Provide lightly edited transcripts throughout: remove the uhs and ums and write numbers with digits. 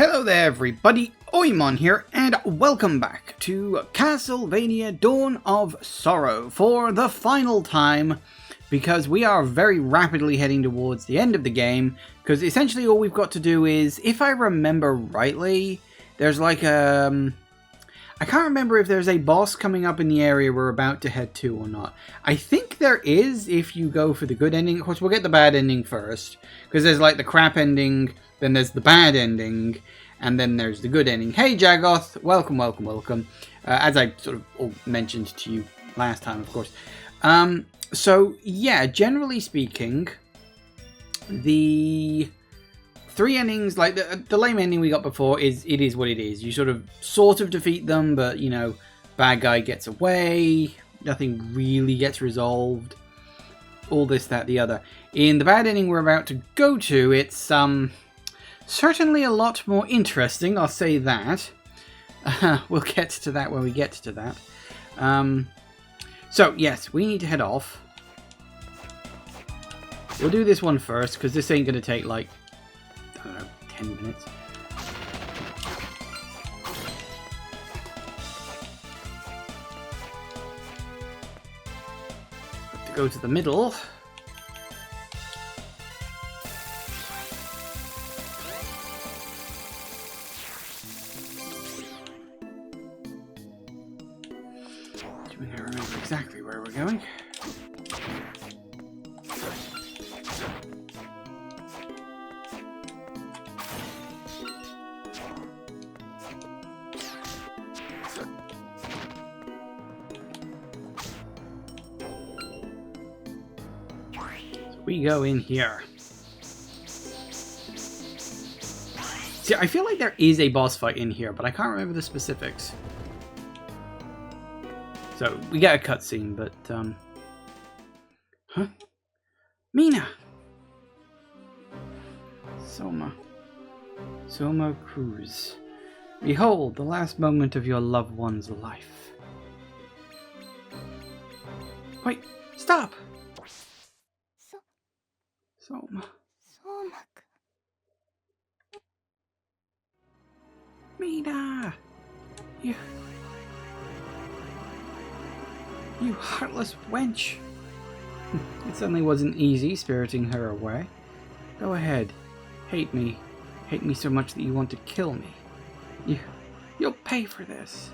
Hello there everybody, Oimon here, and welcome back to Castlevania Dawn of Sorrow for the final time, because we are very rapidly heading towards the end of the game, because essentially all we've got to do is, if I remember rightly, there's like I can't remember if there's a boss coming up in the area we're about to head to or not. I think there is if you go for the good ending. Of course, we'll get the bad ending first, because there's like the crap ending, then there's the bad ending, and then there's the good ending. Hey Jagoth, welcome, welcome, welcome. As I sort of mentioned to you last time, of course. So yeah, generally speaking, the three endings, like the lame ending we got before, it is what it is. You sort of defeat them, but you know, bad guy gets away, nothing really gets resolved. All this, that, the other. In the bad ending we're about to go to, it's certainly a lot more interesting, I'll say that. We'll get to that when we get to that. So, yes, we need to head off. We'll do this one first, because this ain't going to take, like, I don't know, 10 minutes. Have to go to the middle. I remember exactly where we're going. So we go in here. See, I feel like there is a boss fight in here, but I can't remember the specifics. So, we get a cutscene, but, huh? Mina! Soma Cruz. Behold, the last moment of your loved one's life. Wait, stop! Soma. Mina! You heartless wench! It certainly wasn't easy spiriting her away. Go ahead. Hate me. Hate me so much that you want to kill me. You'll pay for this.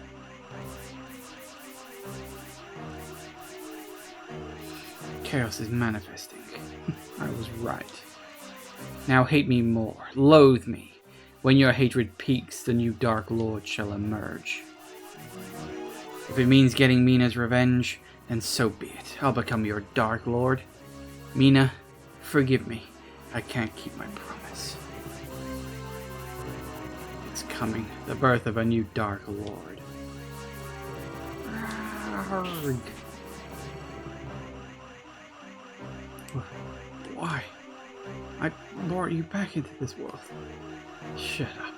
Chaos is manifesting. I was right. Now hate me more. Loathe me. When your hatred peaks, the new Dark Lord shall emerge. If it means getting Mina's revenge, then so be it. I'll become your Dark Lord. Mina, forgive me. I can't keep my promise. It's coming. The birth of a new Dark Lord. Arrgh. Why? I brought you back into this world. Shut up.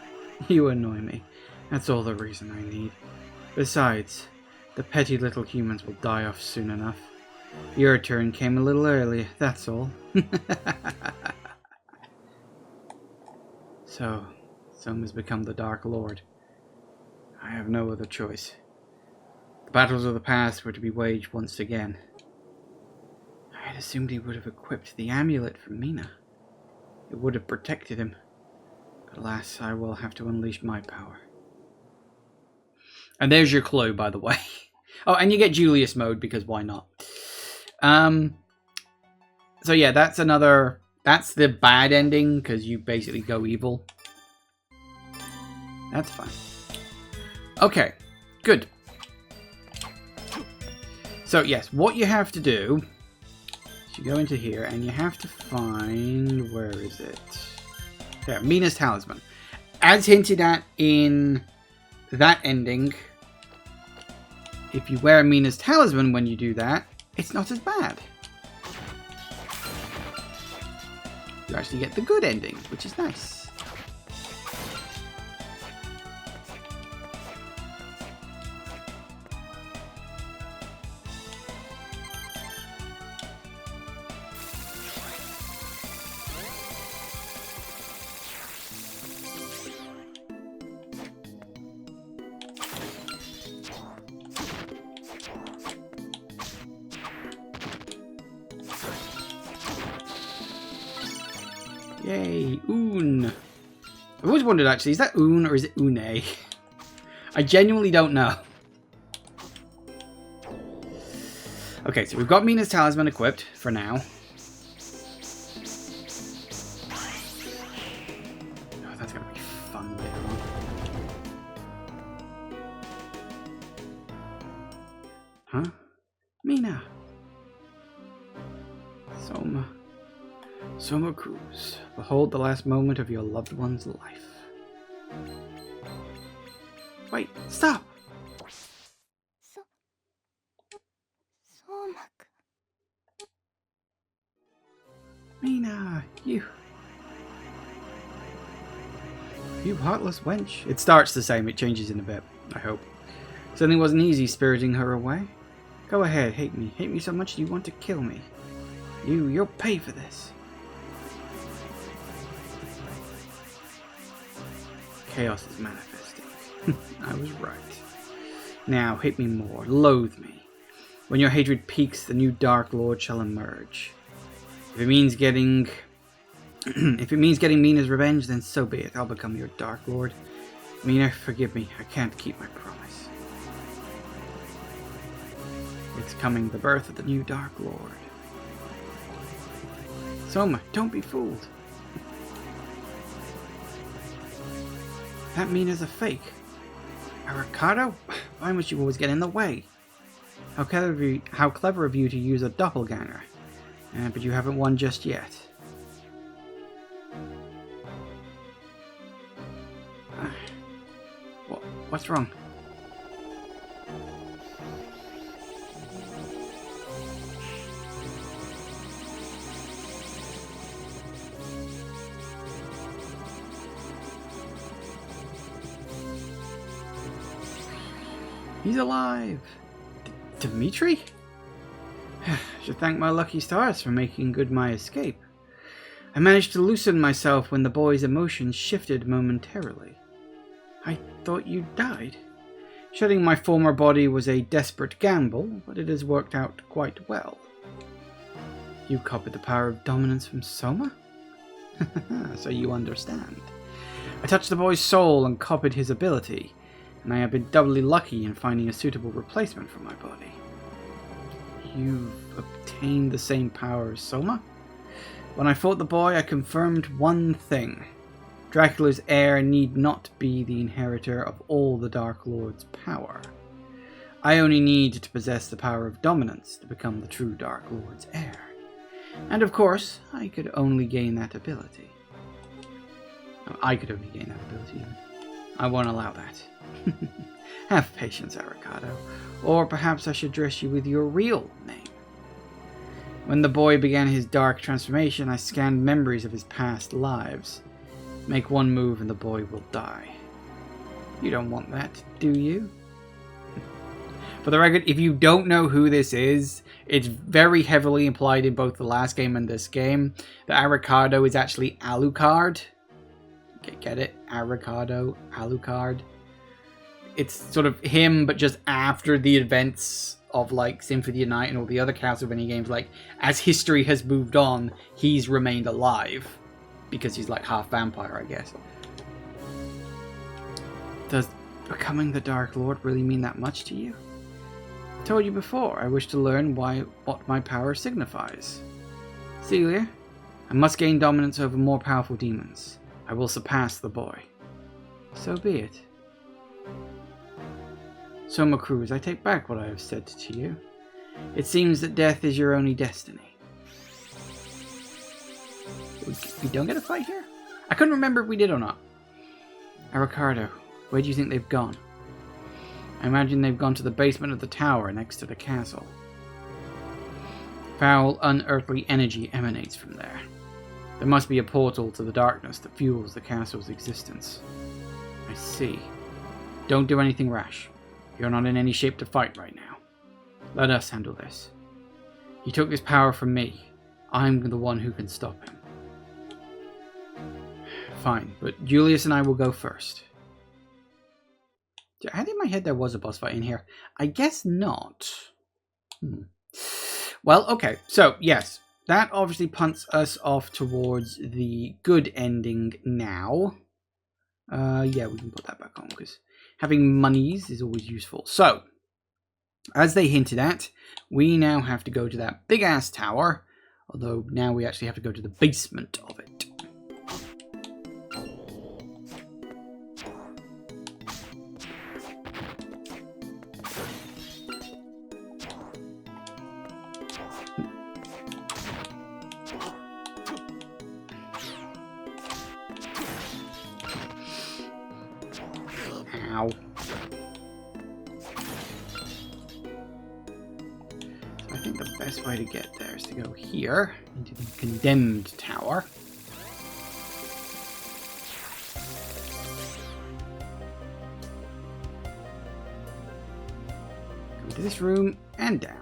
You annoy me. That's all the reason I need. Besides, the petty little humans will die off soon enough. Your turn came a little early, that's all. So, Soma's become the Dark Lord. I have no other choice. The battles of the past were to be waged once again. I had assumed he would have equipped the amulet for Mina. It would have protected him. But alas, I will have to unleash my power. And there's your clue, by the way. Oh, and you get Julius mode, because why not? So yeah, that's the bad ending, because you basically go evil. That's fine. Okay, good. So yes, what you have to do is you go into here, and you have to find, where is it? There, Mina's Talisman. As hinted at in that ending, if you wear Mina's Talisman when you do that, it's not as bad. You actually get the good ending, which is nice. Yay, Un. I've always wondered actually, is that Un or is it Une? I genuinely don't know. Okay, so we've got Mina's talisman equipped for now. Oh, that's gonna be fun later on. Huh? Mina. Soma Cruz. Behold the last moment of your loved one's life. Wait, stop! Mina, you heartless wench. It starts the same, it changes in a bit, I hope. Certainly wasn't easy spiriting her away. Go ahead, hate me. Hate me so much you want to kill me. You'll pay for this. Chaos is manifesting. I was right. Now, hate me more, loathe me. When your hatred peaks, the new Dark Lord shall emerge. If it means getting Mina's revenge, then so be it. I'll become your Dark Lord. Mina, forgive me. I can't keep my promise. It's coming, the birth of the new Dark Lord. Soma, don't be fooled. That Mina's a fake. Arikado? Why must you always get in the way? How clever of you to use a doppelganger. But you haven't won just yet. What's wrong? He's alive! Dimitri? I should thank my lucky stars for making good my escape. I managed to loosen myself when the boy's emotions shifted momentarily. I thought you died. Shedding my former body was a desperate gamble, but it has worked out quite well. You copied the power of dominance from Soma? So you understand. I touched the boy's soul and copied his ability, and I have been doubly lucky in finding a suitable replacement for my body. You've obtained the same power as Soma? When I fought the boy, I confirmed one thing. Dracula's heir need not be the inheritor of all the Dark Lord's power. I only need to possess the power of dominance to become the true Dark Lord's heir. And of course, I could only gain that ability. I won't allow that. Have patience, Arikado. Or perhaps I should address you with your real name. When the boy began his dark transformation, I scanned memories of his past lives. Make one move and the boy will die. You don't want that, do you? For the record, if you don't know who this is, it's very heavily implied in both the last game and this game that Arikado is actually Alucard. Get it? Arikado, Alucard. It's sort of him, but just after the events of like Symphony of the Night and all the other Castlevania games. Like, as history has moved on, he's remained alive because he's like half vampire, I guess. Does becoming the Dark Lord really mean that much to you? I told you before, I wish to learn what my power signifies. Celia, I must gain dominance over more powerful demons. I will surpass the boy. So be it. Soma Cruz, I take back what I have said to you. It seems that death is your only destiny. We don't get a fight here? I couldn't remember if we did or not. Arikado, where do you think they've gone? I imagine they've gone to the basement of the tower next to the castle. Foul, unearthly energy emanates from there. There must be a portal to the darkness that fuels the castle's existence. I see. Don't do anything rash. You're not in any shape to fight right now. Let us handle this. He took this power from me. I'm the one who can stop him. Fine, but Julius and I will go first. I had in my head there was a boss fight in here. I guess not. Well, okay. So, yes. that obviously punts us off towards the good ending now. Yeah, we can put that back on because having monies is always useful. So, as they hinted at, we now have to go to that big-ass tower, although now we actually have to go to the basement of it. Ow. So I think the best way to get there is to go here, into the condemned tower. Come to this room and down.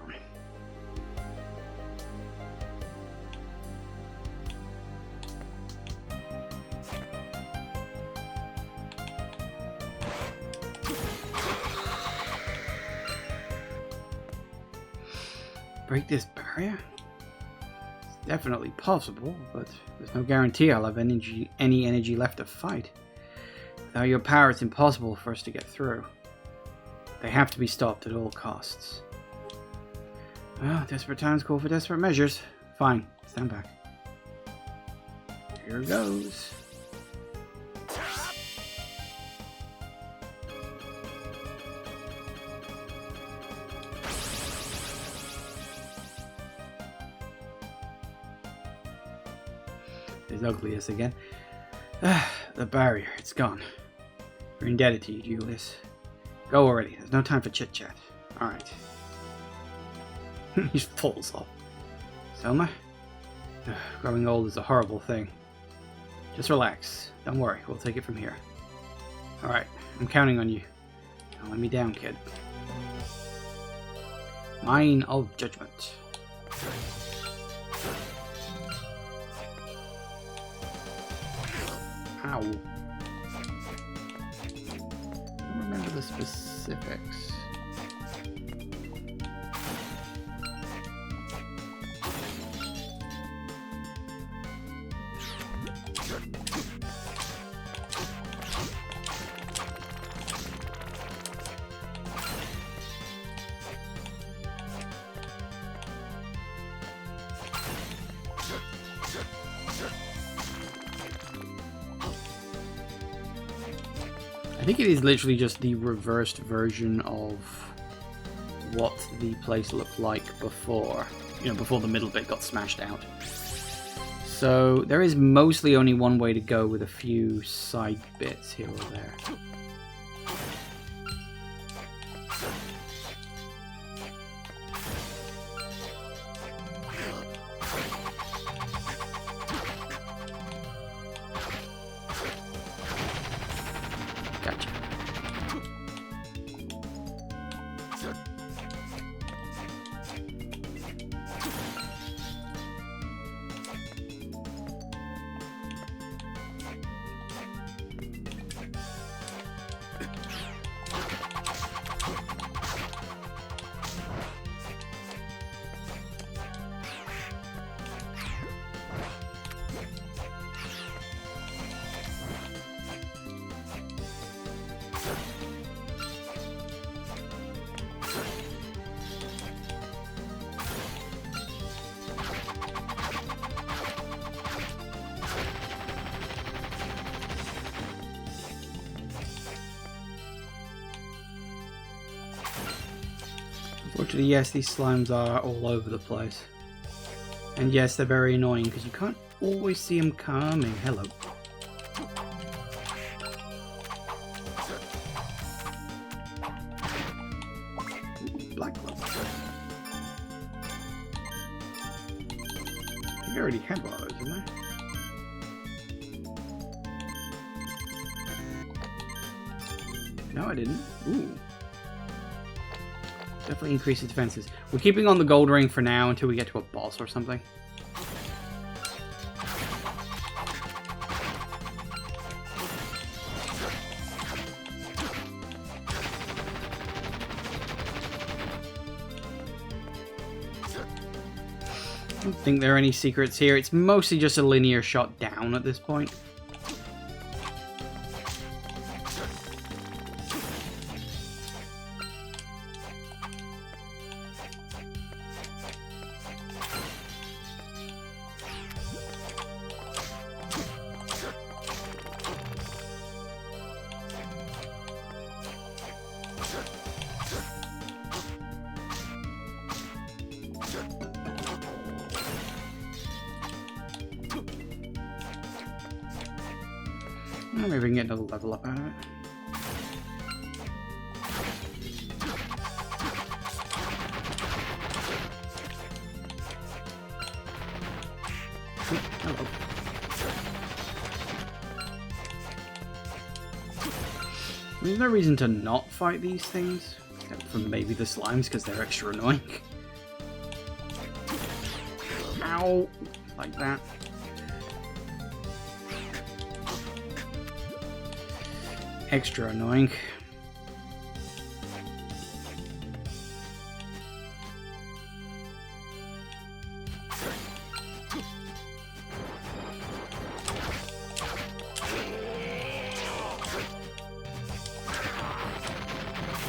Break this barrier? It's definitely possible, but there's no guarantee I'll have any energy left to fight. Without your power, it's impossible for us to get through. They have to be stopped at all costs. Well, desperate times call for desperate measures. Fine, stand back. Here goes. There's Ugliest again. The barrier, it's gone. We're indebted to you, Julius. Go already, there's no time for chit-chat. Alright. He falls off. Selma? Growing old is a horrible thing. Just relax. Don't worry, we'll take it from here. Alright, I'm counting on you. Don't let me down, kid. Mine of Judgment. Ow. I don't remember the specifics. I think it is literally just the reversed version of what the place looked like before. You know, before the middle bit got smashed out. So there is mostly only one way to go with a few side bits here or there. Gotcha. Unfortunately, yes, these slimes are all over the place. And yes, they're very annoying because you can't always see them coming. Hello. Black glove. I think I already had one of those, didn't I? No, I didn't. Ooh. Definitely increases defenses. We're keeping on the gold ring for now until we get to a boss or something. don't think there are any secrets here. It's mostly just a linear shot down at this point. Maybe we can get another level up out of it. Hello. There's no reason to not fight these things, except for maybe the slimes because they're extra annoying. Ow! Like that. Extra annoying.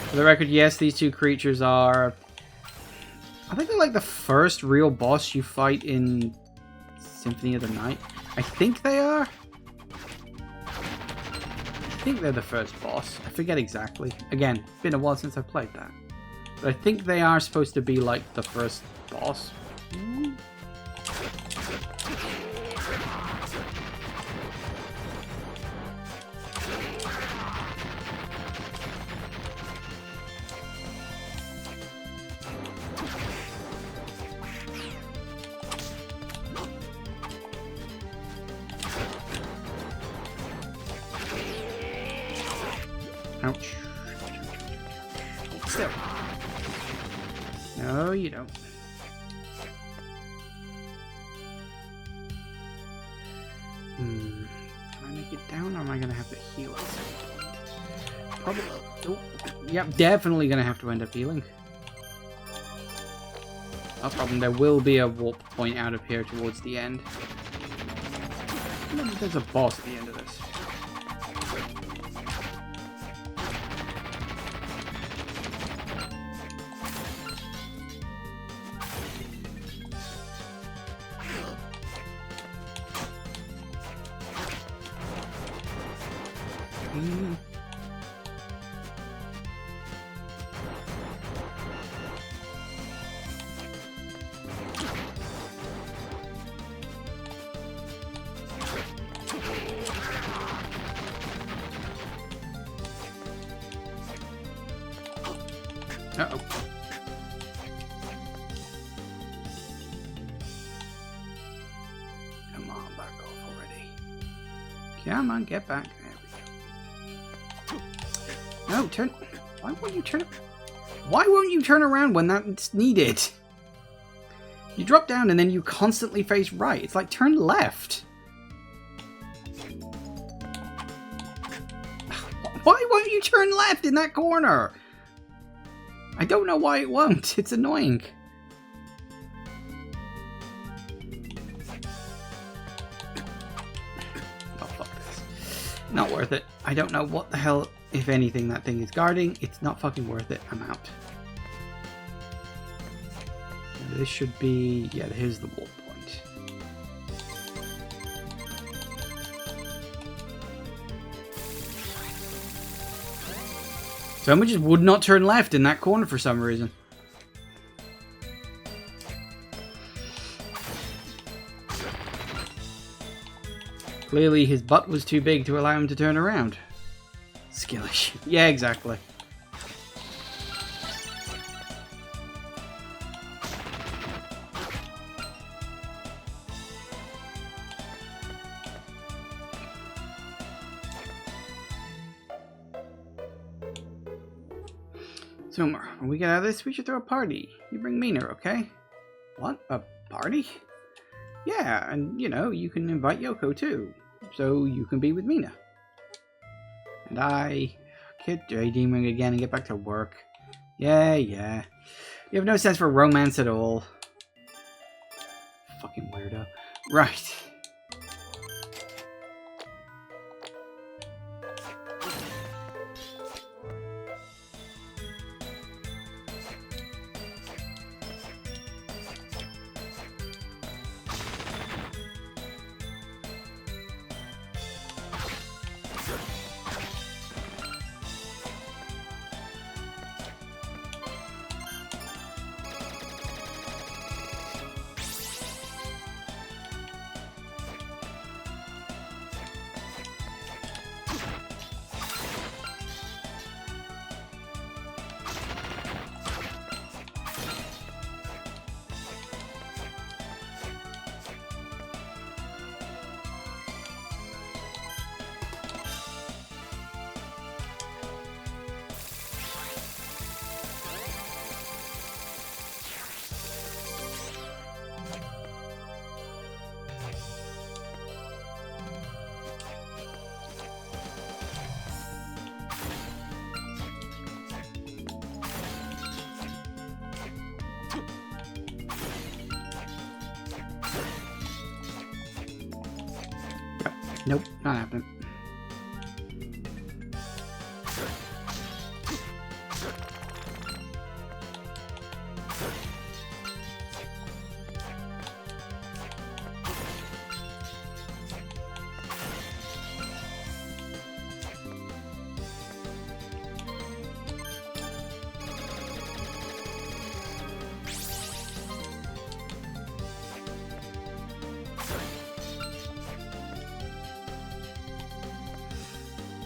For the record, yes, these two creatures are... I think they're like the first real boss you fight in Symphony of the Night. I think they are. I think they're the first boss. I forget exactly. Again, been a while since I've played that. But I think they are supposed to be like the first boss. Ouch. Still. No, you don't. Can I make it down, or am I going to have to heal it? Probably. Oh, yep, definitely going to have to end up healing. No problem, there will be a warp point out of here towards the end. Maybe there's a boss at the end of this. Uh-oh. Come on, back off already. Come on, get back. There we go. No, turn... Why won't you turn... Why won't you turn around when that's needed? You drop down and then you constantly face right. It's like, turn left. Why won't you turn left in that corner? I don't know why it won't. It's annoying. Oh, fuck this. Not worth it. I don't know what the hell, if anything, that thing is guarding. It's not fucking worth it. I'm out. This should be... Yeah, here's the warp point. Someone just would not turn left in that corner for some reason. Clearly his butt was too big to allow him to turn around. Skill issue. Yeah, exactly. Zoomer, when we get out of this, we should throw a party. You bring Mina, okay? What? A party? Yeah, and, you know, you can invite Yoko, too. So you can be with Mina. And I... Kid daydreaming again and get back to work. Yeah. You have no sense for romance at all. weirdo. Right. Nope, not happening.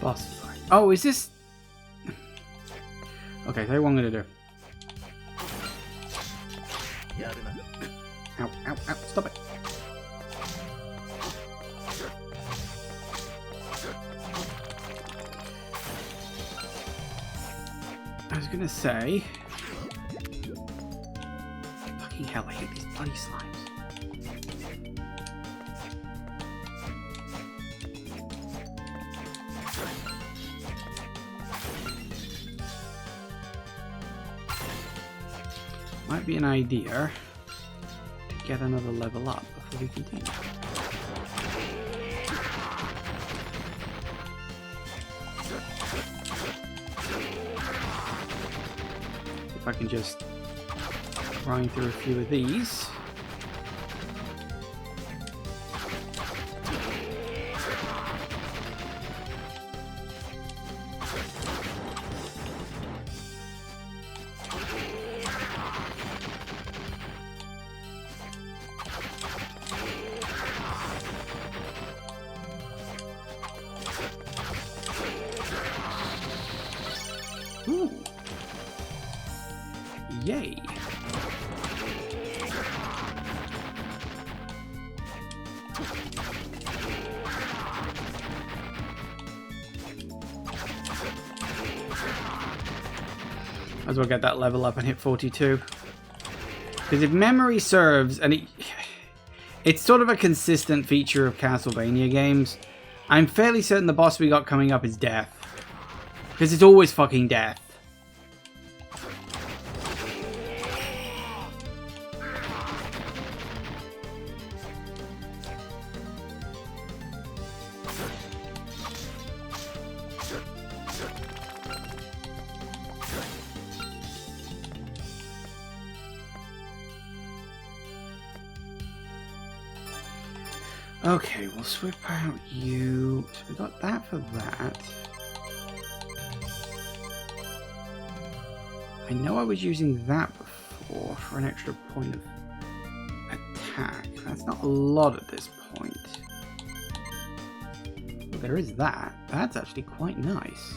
Boss fight. Oh, is this... Okay, tell you what I'm gonna do. Ow, ow, ow, stop it. I was gonna say... Fucking hell, I hate these bloody slimes. Might be an idea to get another level up before we continue. If I can just grind through a few of these. Ooh. Yay. Might as well get that level up and hit 42. Because if memory serves, and it's sort of a consistent feature of Castlevania games, I'm fairly certain the boss we got coming up is Death. Because it's always fucking Death. Okay, we'll swip out you. So we got that for that. I know I was using that before for an extra point of attack. That's not a lot at this point. Well, there is that. That's actually quite nice.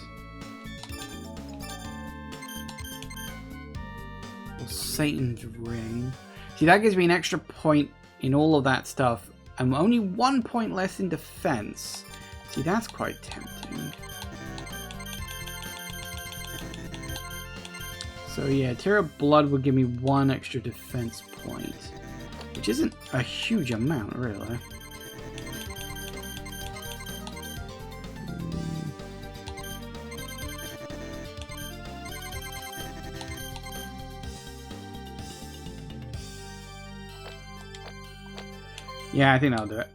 Well, Satan's Ring. See, that gives me an extra point in all of that stuff. I'm only 1 point less in defense. See, that's quite tempting. So yeah, Tear of Blood would give me 1 extra defense point, which isn't a huge amount, really. Yeah, I think that'll do it.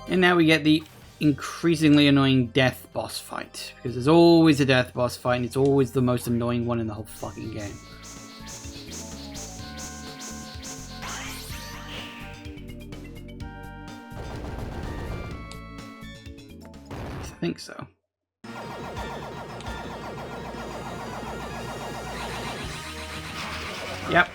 And now we get the increasingly annoying death boss fight. Because there's always a death boss fight, and it's always the most annoying one in the whole fucking game. I think so. Yep.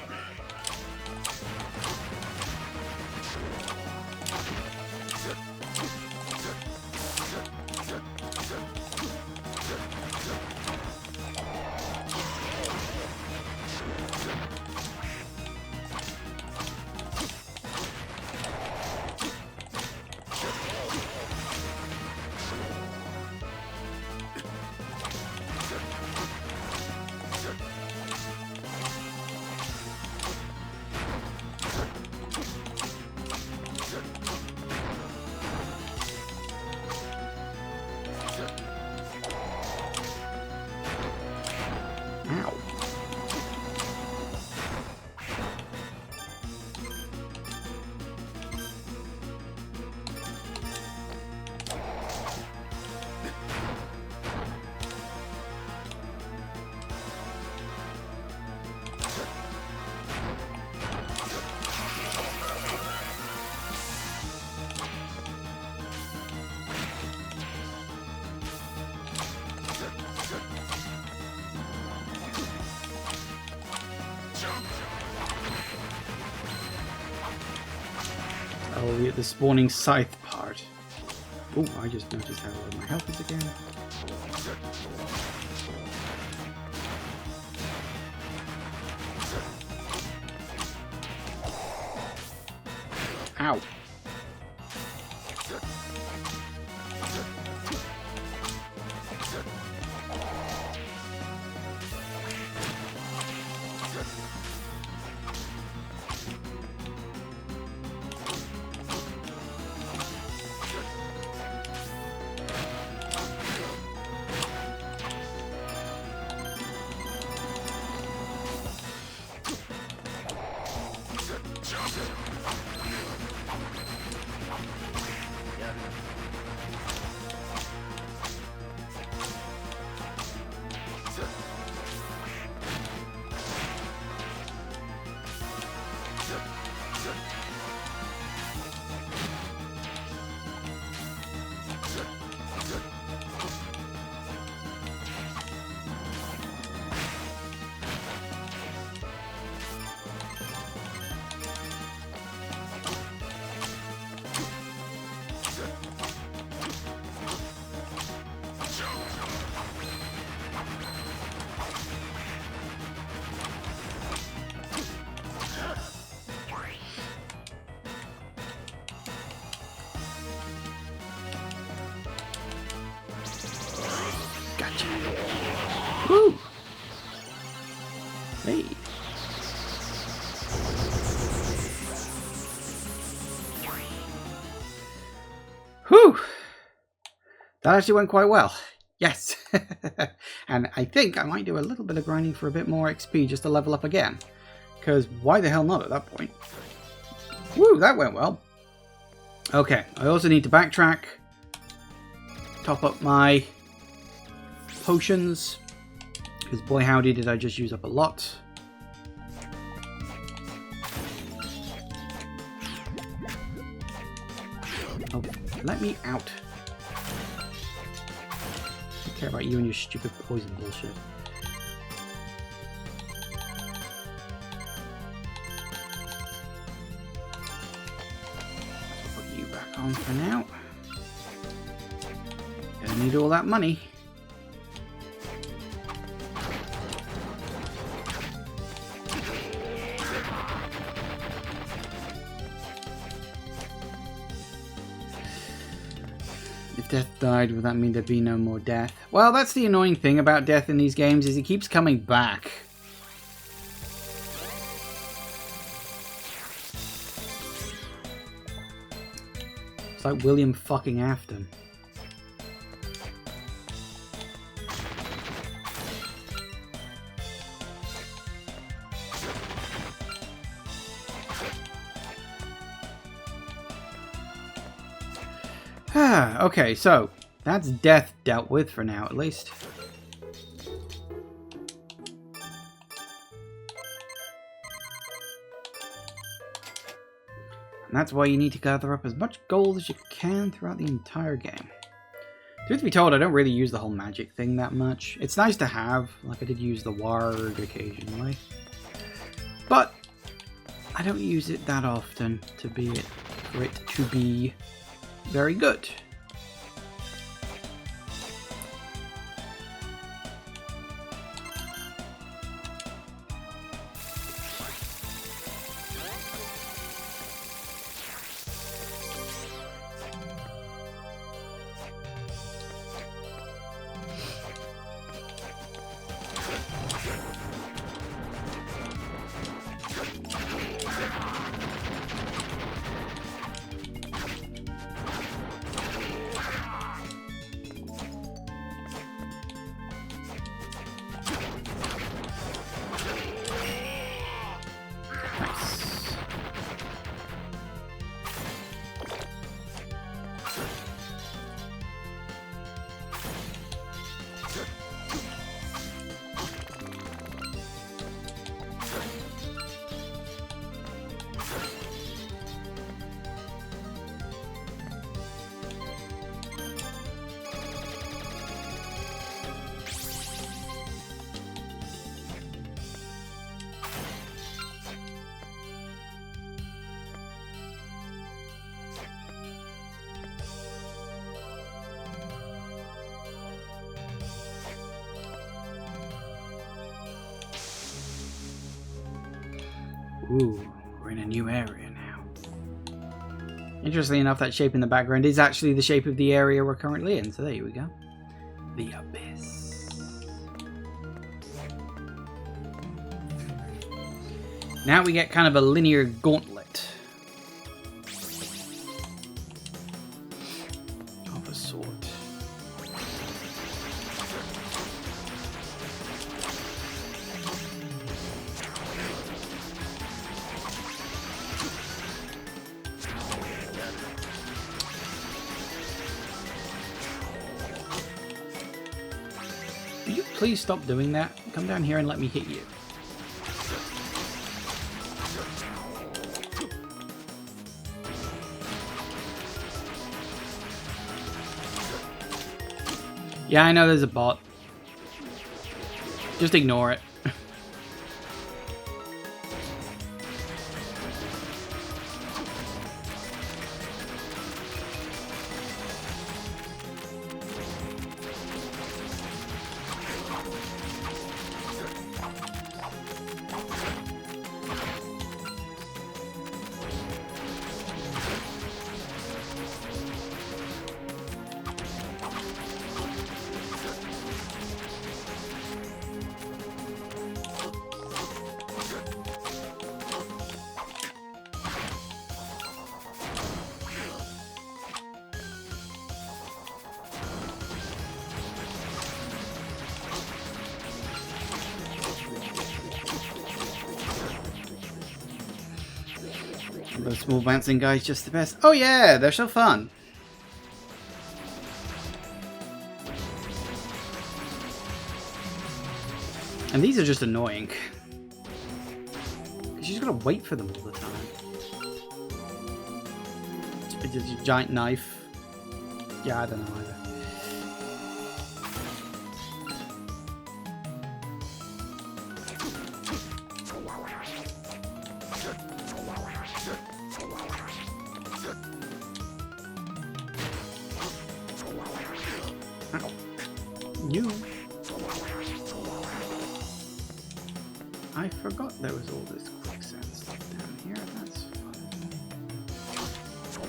Ow. Oh, we at the spawning scythe part. Oh, I just noticed how low my health is again. Ow. Gotcha. Woo! Hey. Whew! That actually went quite well. Yes. And I think I might do a little bit of grinding for a bit more XP just to level up again. Because why the hell not at that point? Woo, that went well. Okay, I also need to backtrack. Top up my potions. Because boy howdy did I just use up a lot. Oh, let me out. I don't care about you and your stupid poison bullshit. Put you back on for now. Gonna need all that money. If death died, would that mean there'd be no more death? Well, that's the annoying thing about death in these games, is he keeps coming back. It's like William fucking Afton. Okay, so that's death dealt with for now, at least. And that's why you need to gather up as much gold as you can throughout the entire game. Truth be told, I don't really use the whole magic thing that much. It's nice to have, like I did use the ward occasionally. But I don't use it that often for it to be very good. Ooh, we're in a new area now. Interestingly enough, that shape in the background is actually the shape of the area we're currently in, so there we go. The Abyss. Now we get kind of a linear gauntlet. Of a sort. Will you please stop doing that? Come down here and let me hit you. Yeah, I know there's a bot. Just ignore it. Those small bouncing guys just the best. Oh yeah, they're so fun. And these are just annoying. Because you just gotta wait for them all the time. It's a giant knife. Yeah, I don't know either. You. I forgot there was all this quicksand stuff down here. That's fun. So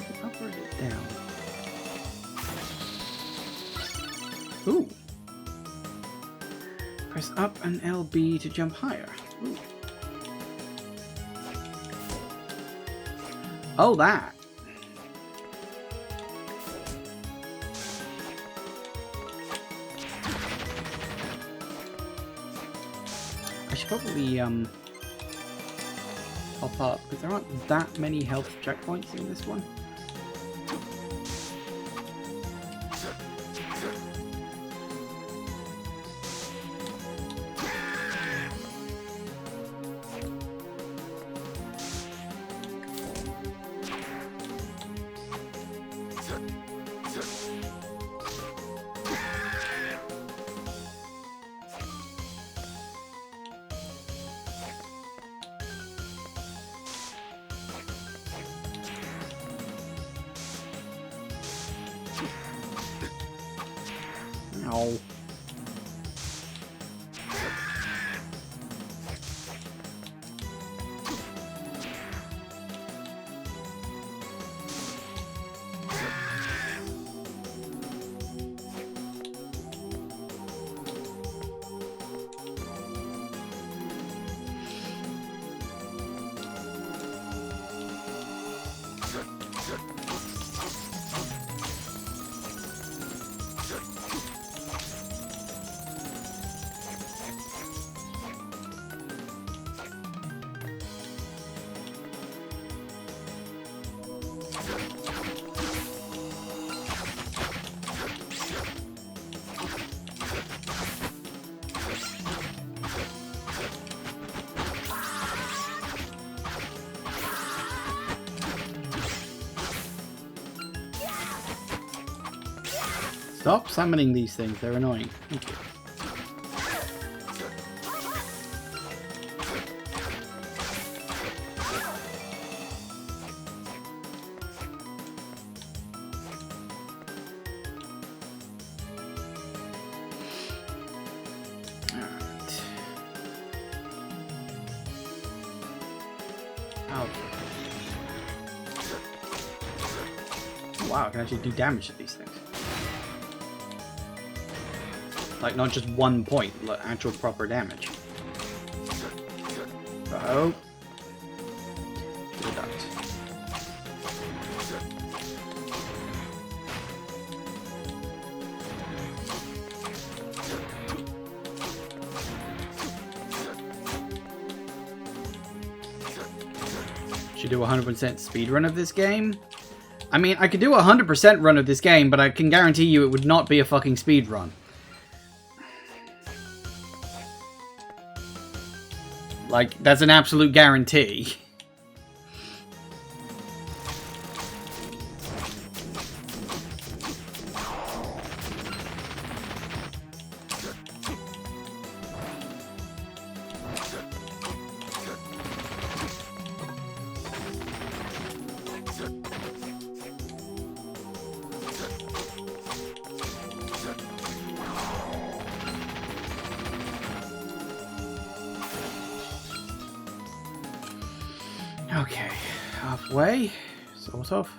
the up or is it down? Ooh. Press up and LB to jump higher. Ooh. Oh, that. should probably pop up, because there aren't that many health checkpoints in this one. Ow. Stop summoning these things, they're annoying. Thank you. Oh, wow, I can actually do damage to these things. Like, not just 1 point, but actual proper damage. Oh. Should have ducked. Should do a 100% speedrun of this game? I mean, I could do a 100% run of this game, but I can guarantee you it would not be a fucking speedrun. Like, that's an absolute guarantee. Okay, halfway, sort of.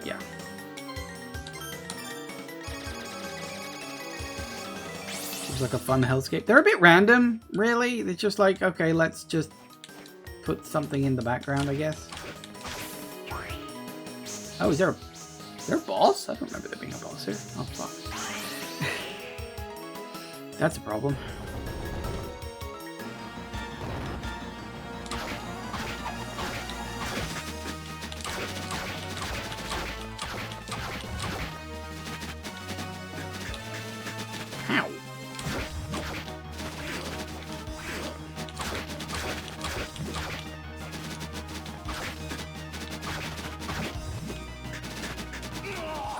Yeah. Seems like a fun hellscape. They're a bit random, really. It's just like, okay, let's just put something in the background, I guess. Oh, is there a boss? I don't remember there being a boss here. Oh, fuck. That's a problem.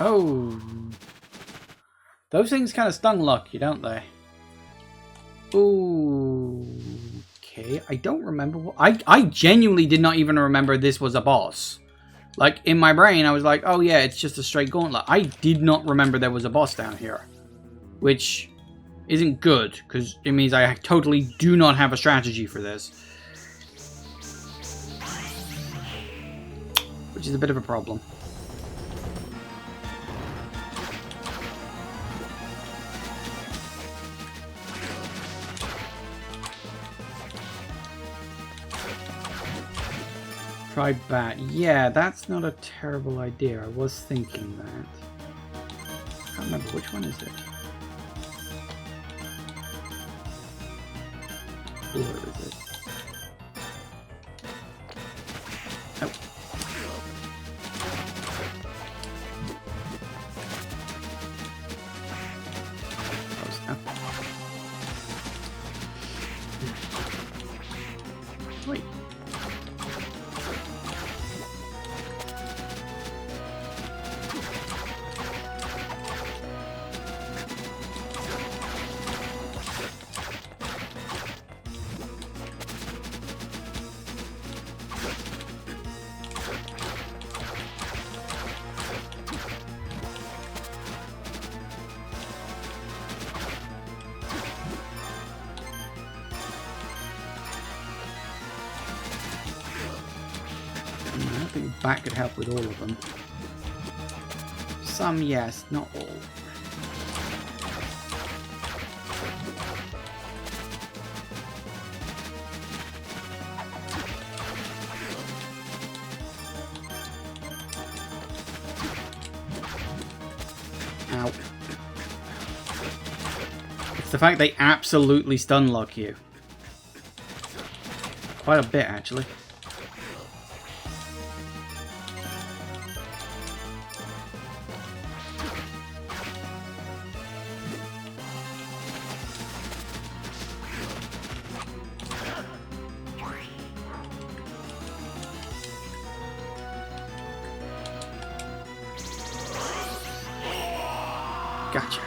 Oh, those things kind of stung lucky, don't they? Ooh, okay, I don't remember what... I genuinely did not even remember this was a boss. Like, in my brain, I was like, oh yeah, it's just a straight gauntlet. I did not remember there was a boss down here. Which isn't good, because it means I totally do not have a strategy for this. Which is a bit of a problem. Try bat. Yeah, that's not a terrible idea. I was thinking that. I can't remember. Which one is it? Or is it? Oh. Close enough. Wait. I don't think bat could help with all of them. Some, yes, not all. Ow. It's the fact they absolutely stun lock you. Quite a bit, actually. Gotcha.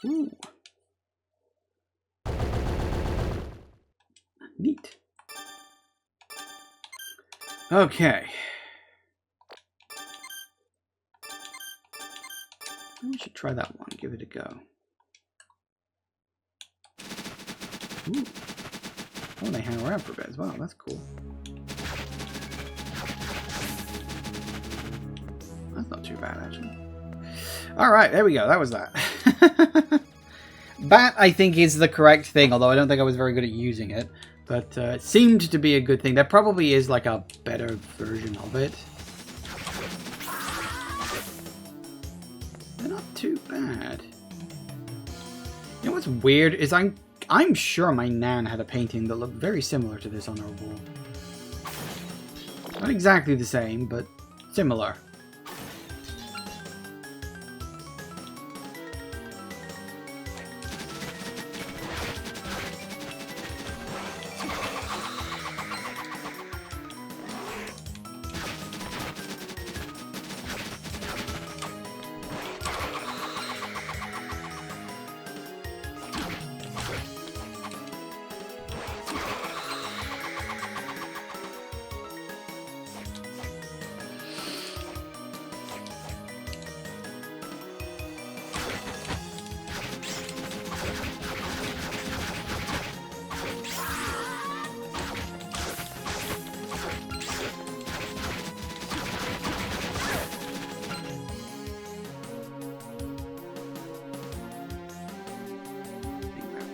Ooh. Neat. Okay. We should try that one. Give it a go. Ooh. Oh, they hang around for a bit as well. That's cool. That's not too bad, actually. Alright, there we go. That was that. Bat, I think, is the correct thing, although I don't think I was very good at using it. But it seemed to be a good thing. There probably is, like, a better version of it. They're not too bad. You know what's weird is I'm sure my Nan had a painting that looked very similar to this on her wall. Not exactly the same, but similar.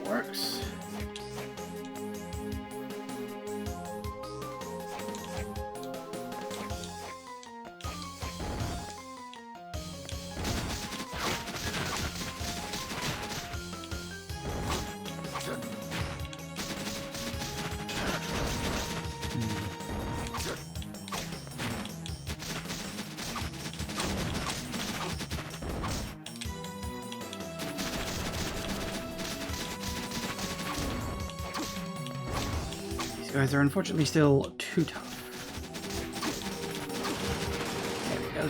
Works. These guys are unfortunately still too tough. There we go.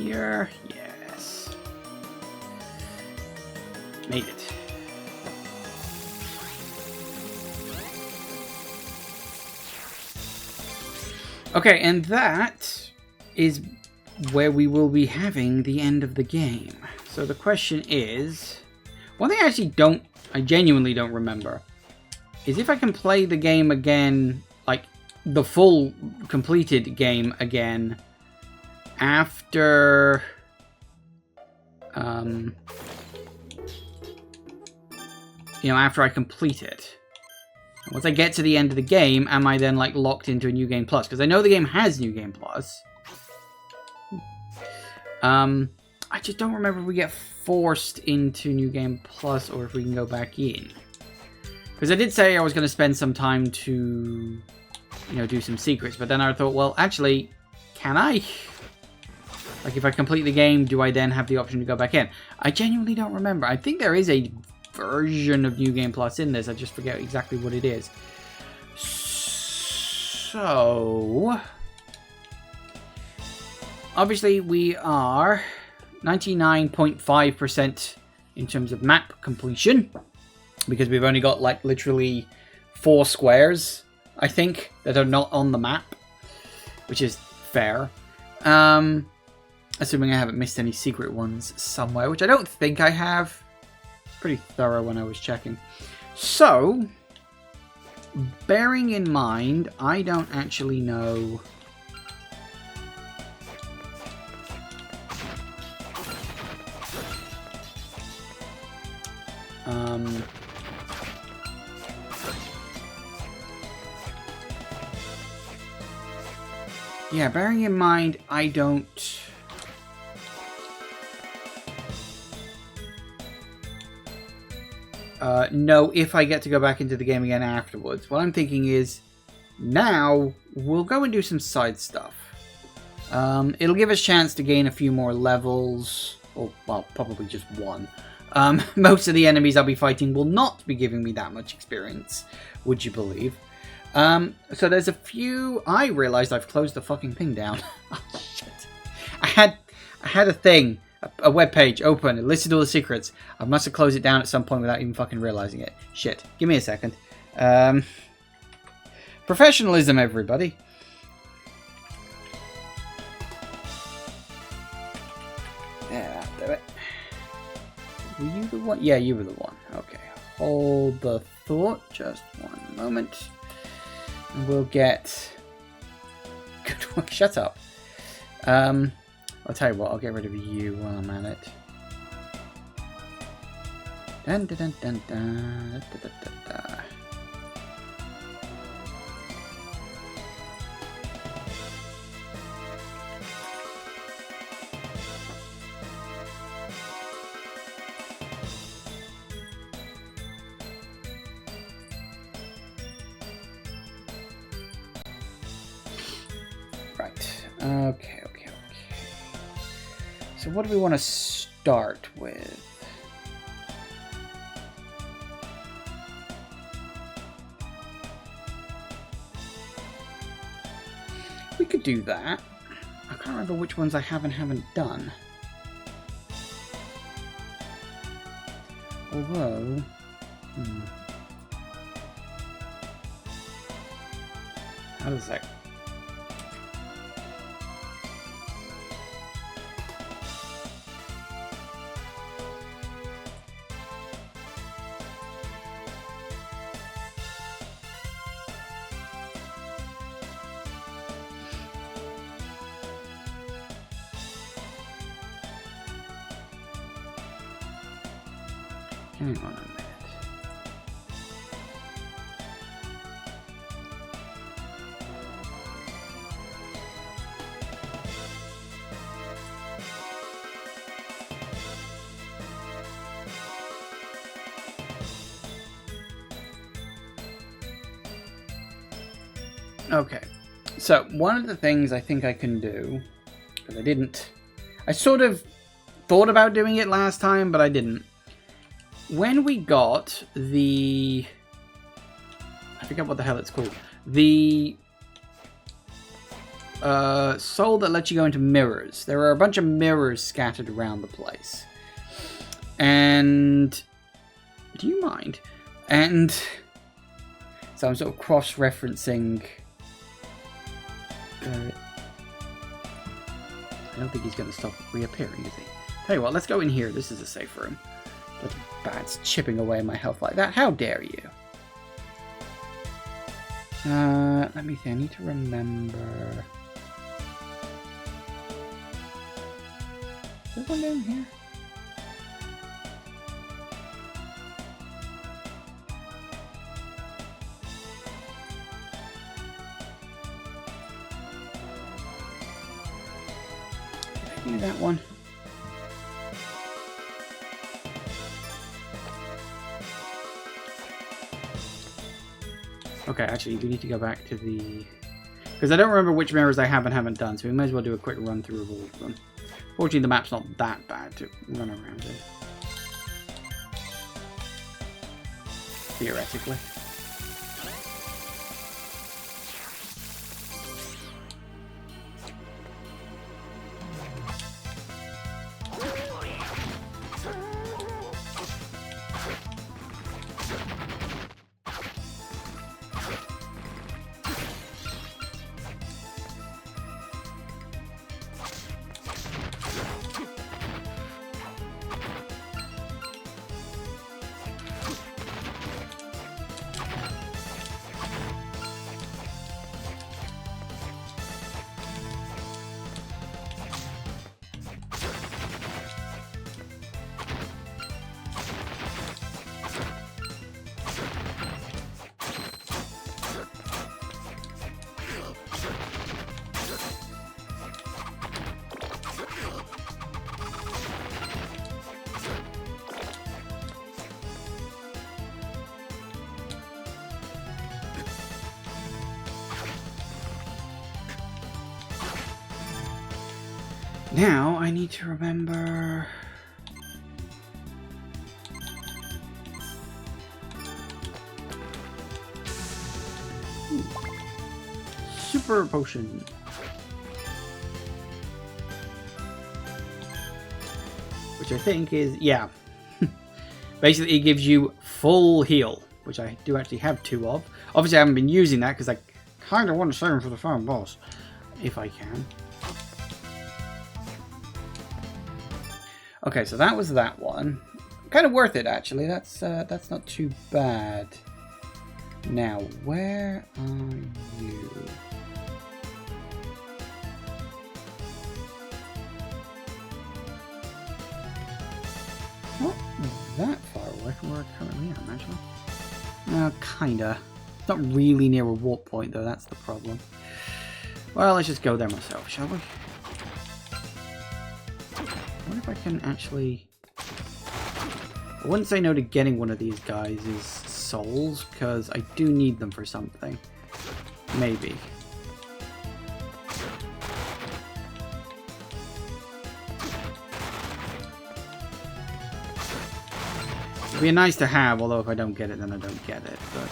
here. Yes. Made it. Okay, and that is where we will be having the end of the game. So the question is, one thing I genuinely don't remember, is if I can play the game again, like the full completed game again, after, after I complete it. Once I get to the end of the game, am I then like locked into a New Game Plus? Because I know the game has New Game Plus. I just don't remember if we get forced into New Game Plus or if we can go back in. Because I did say I was going to spend some time to, do some secrets. But then I thought, well, actually, can I? Like, if I complete the game, do I then have the option to go back in? I genuinely don't remember. I think there is a version of New Game Plus in this. I just forget exactly what it is. So, obviously we are 99.5% in terms of map completion, because we've only got like literally 4 squares, I think, that are not on the map, which is fair. Assuming I haven't missed any secret ones somewhere, which I don't think I have. Pretty thorough when I was checking. So, bearing in mind, I don't actually know. Yeah, bearing in mind, I don't know if I get to go back into the game again afterwards. What I'm thinking is, now we'll go and do some side stuff. It'll give us a chance to gain a few more levels, or, well, probably just one. Most of the enemies I'll be fighting will not be giving me that much experience, would you believe? So there's a few. I realized I've closed the fucking thing down. Oh, shit. I had a thing, a web page open. It listed all the secrets. I must have closed it down at some point without even fucking realizing it. Shit. Give me a second. Professionalism, everybody. Yeah, that'll do it. Were you the one? Yeah, you were the one. Okay. Hold the thought. Just one moment. And we'll get... Good work. Shut up. I'll tell you what. I'll get rid of you while I'm at it. Dun dun dun dun dun da, da, da, da. Right. Okay. So what do we want to start with? We could do that. I can't remember which ones I have and haven't done. Although... How does that... Hang on a minute. Okay, so one of the things I think I can do, because I sort of thought about doing it last time, but I didn't. When we got the... I forget what the hell it's called. The soul that lets you go into mirrors. There are a bunch of mirrors scattered around the place. And... do you mind? And... so I'm sort of cross-referencing... I don't think he's going to stop reappearing, is he? Tell you what, let's go in here. This is a safe room. But bats chipping away my health like that. How dare you? Let me see. I need to remember... is there one down here? Did I do that one? Okay, actually, we need to go back to the... because I don't remember which mirrors I have and haven't done, so we might as well do a quick run through of all of them. Fortunately, the map's not that bad to run around in. Theoretically. Now, I need to remember... super potion. Which I think is... yeah. Basically, it gives you full heal, which I do actually have 2 of. Obviously, I haven't been using that because I kind of want to save them for the final boss. If I can. Okay, so that was that one. Kind of worth it, actually. That's not too bad. Now, where are you? Not that far away from where I currently am, actually. Kinda. It's not really near a warp point, though. That's the problem. Well, let's just go there myself, shall we? I wonder if I can actually... I wouldn't say no to getting one of these guys' souls, because I do need them for something. Maybe. It'd be nice to have, although if I don't get it, then I don't get it, but...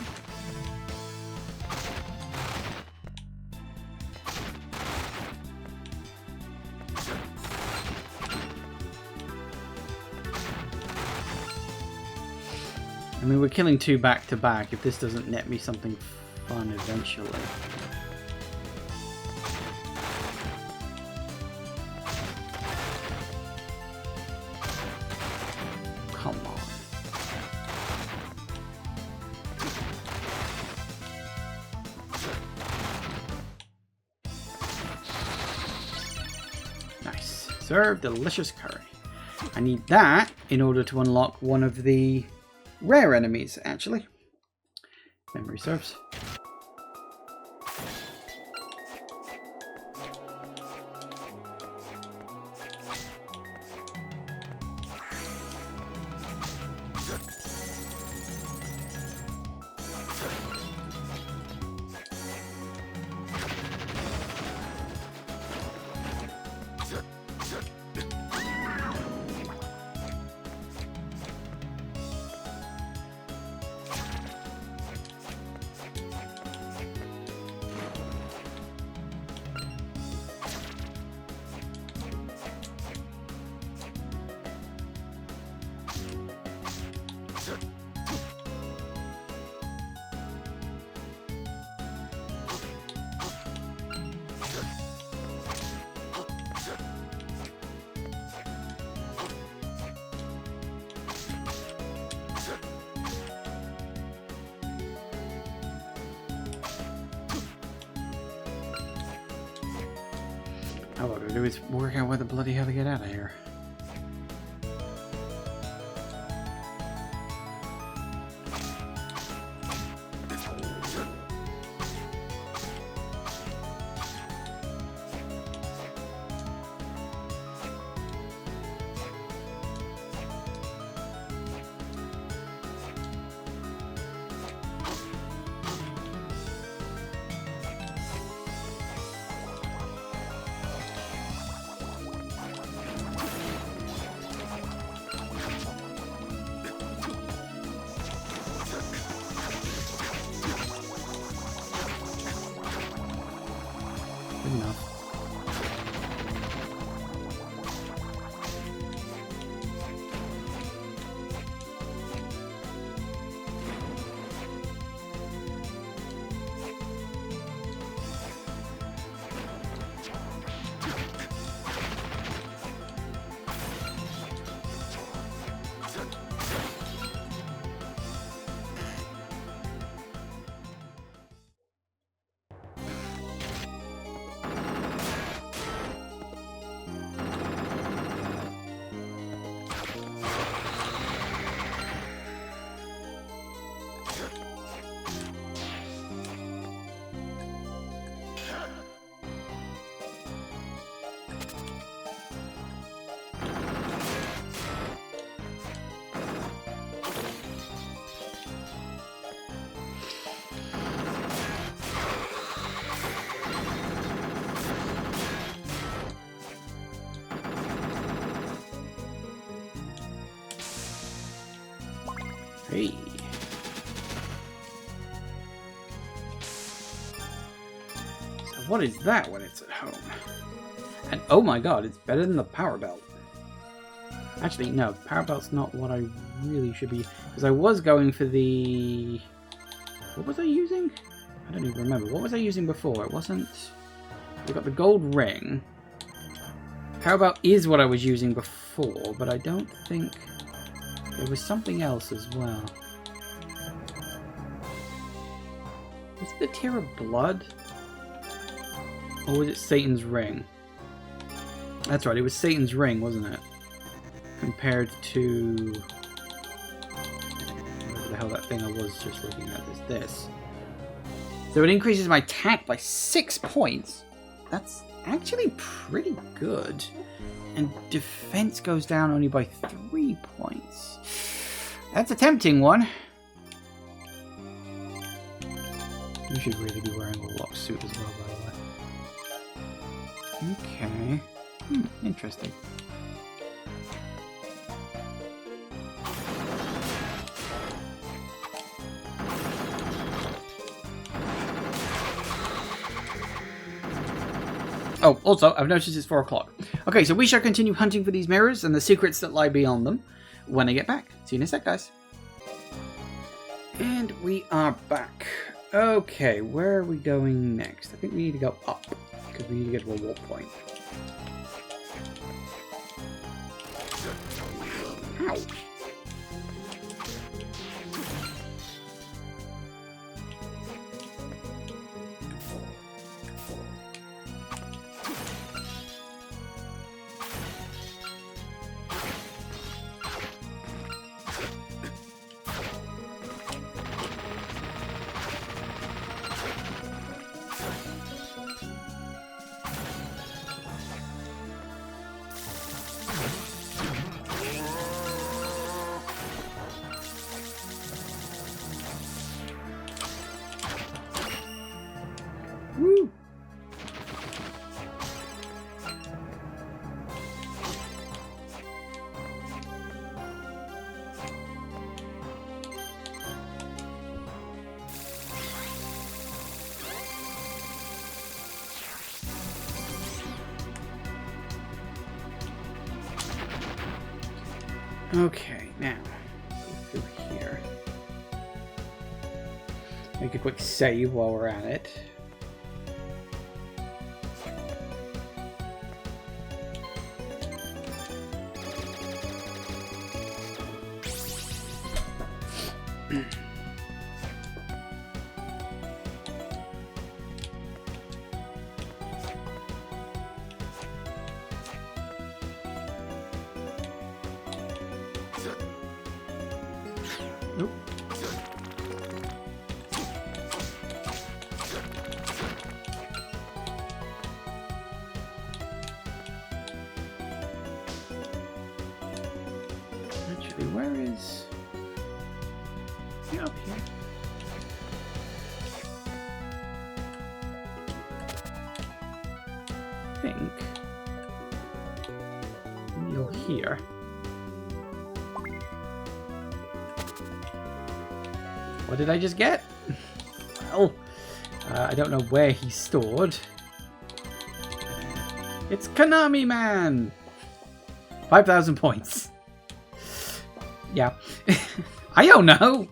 I mean, we're killing 2 back to back if this doesn't net me something fun eventually. Come on. Nice. Serve delicious curry. I need that in order to unlock one of the rare enemies, actually. Memory serves. All I gotta do is work out where the bloody hell to get out of here. Good enough. Hey. So what is that when it's at home? And oh my god, it's better than the power belt. Actually, no, power belt's not what I really should be... Because I was going for the... What was I using? I don't even remember. What was I using before? It wasn't... We got the gold ring. Power belt is what I was using before, but I don't think... There was something else as well. Was it the Tear of Blood? Or was it Satan's Ring? That's right, it was Satan's Ring, wasn't it? Compared to... Whatever the hell that thing I was just looking at is this. So it increases my attack by 6 points. That's actually pretty good. And defense goes down only by 3 points. That's a tempting one. You should really be wearing a lock suit as well, by the way. Okay. Interesting. Oh, also, I've noticed it's 4 o'clock. Okay, so we shall continue hunting for these mirrors and the secrets that lie beyond them when I get back. See you in a sec, guys. And we are back. Okay, where are we going next? I think we need to go up, because we need to get to a warp point. Ow. Woo! Okay, now go through here. Make a quick save while we're at it. Nope. Actually, where is... Up here. I think you're here. What did I just get? Well, I don't know where he's stored. It's Konami Man! 5,000 points. Yeah. I don't know.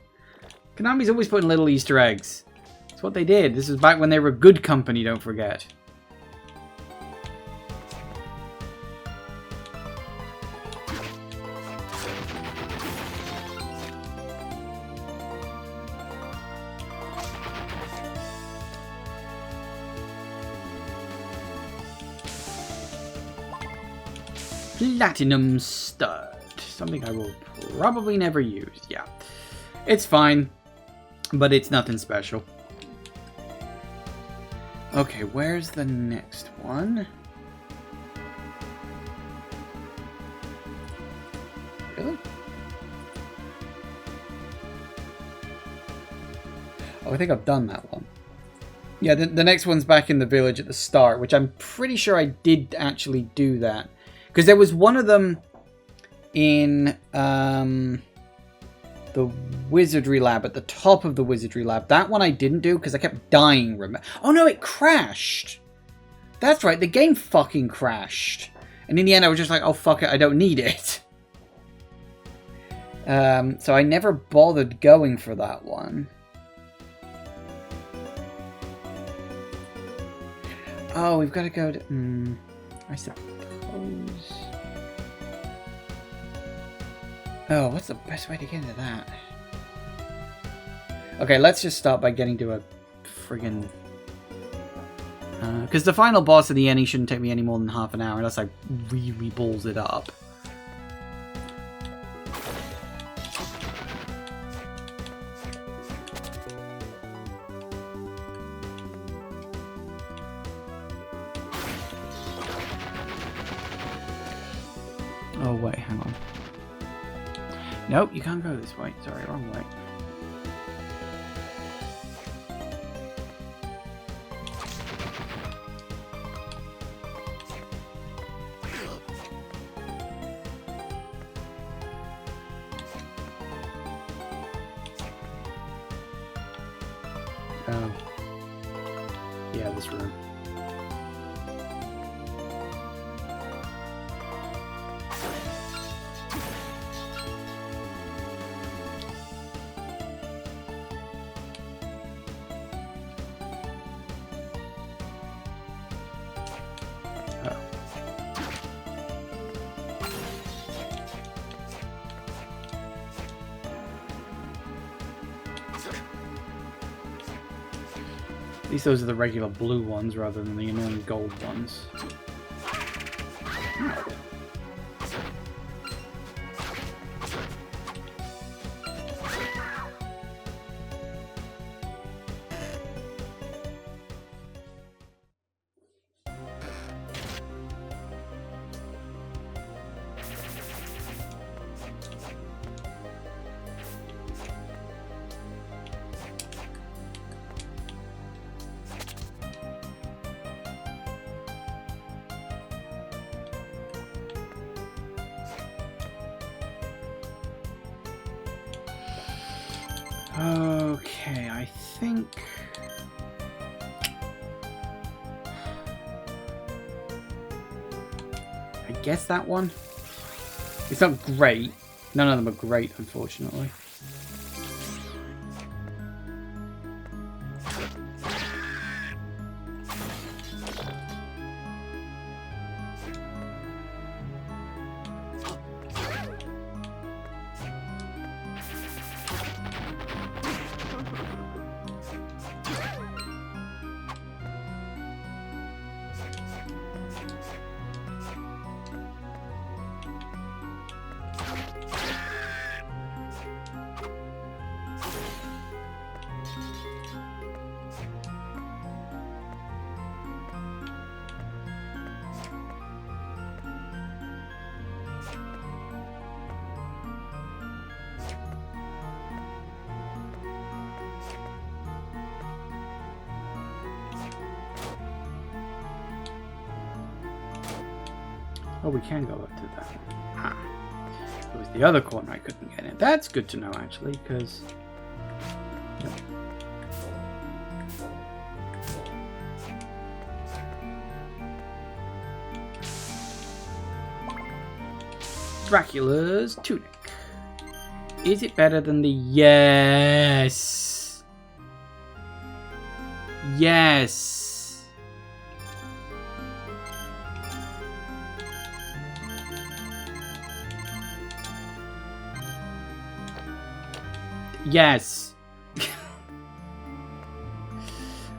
Konami's always putting little Easter eggs. That's what they did. This is back when they were a good company, don't forget. Platinum Stud. Something I will probably never use. Yeah. It's fine, but it's nothing special. Okay, where's the next one? Really? Oh, I think I've done that one. Yeah, the next one's back in the village at the start, which I'm pretty sure I did actually do that. Because there was one of them in the Wizardry Lab, at the top of the Wizardry Lab. That one I didn't do because I kept dying. Oh no, it crashed! That's right, the game fucking crashed. And in the end I was just like, oh fuck it, I don't need it. So I never bothered going for that one. Oh, we've got to go to... I suppose... Oh, what's the best way to get into that? Okay, let's just start by getting to a friggin... Because the final boss of the end shouldn't take me any more than half an hour unless I really balls it up. Oh, wait, hang on. Nope, you can't go this way. Sorry, wrong way. Oh. Yeah, this room. At least those are the regular blue ones rather than the annoying gold ones. Okay, I think... I guess that one? It's not great. None of them are great, unfortunately. Oh, we can go up to that one. Ah. It was the other corner I couldn't get in. That's good to know, actually, because... Yep. Dracula's tunic. Is it better than the... Yes! Yes! Yes!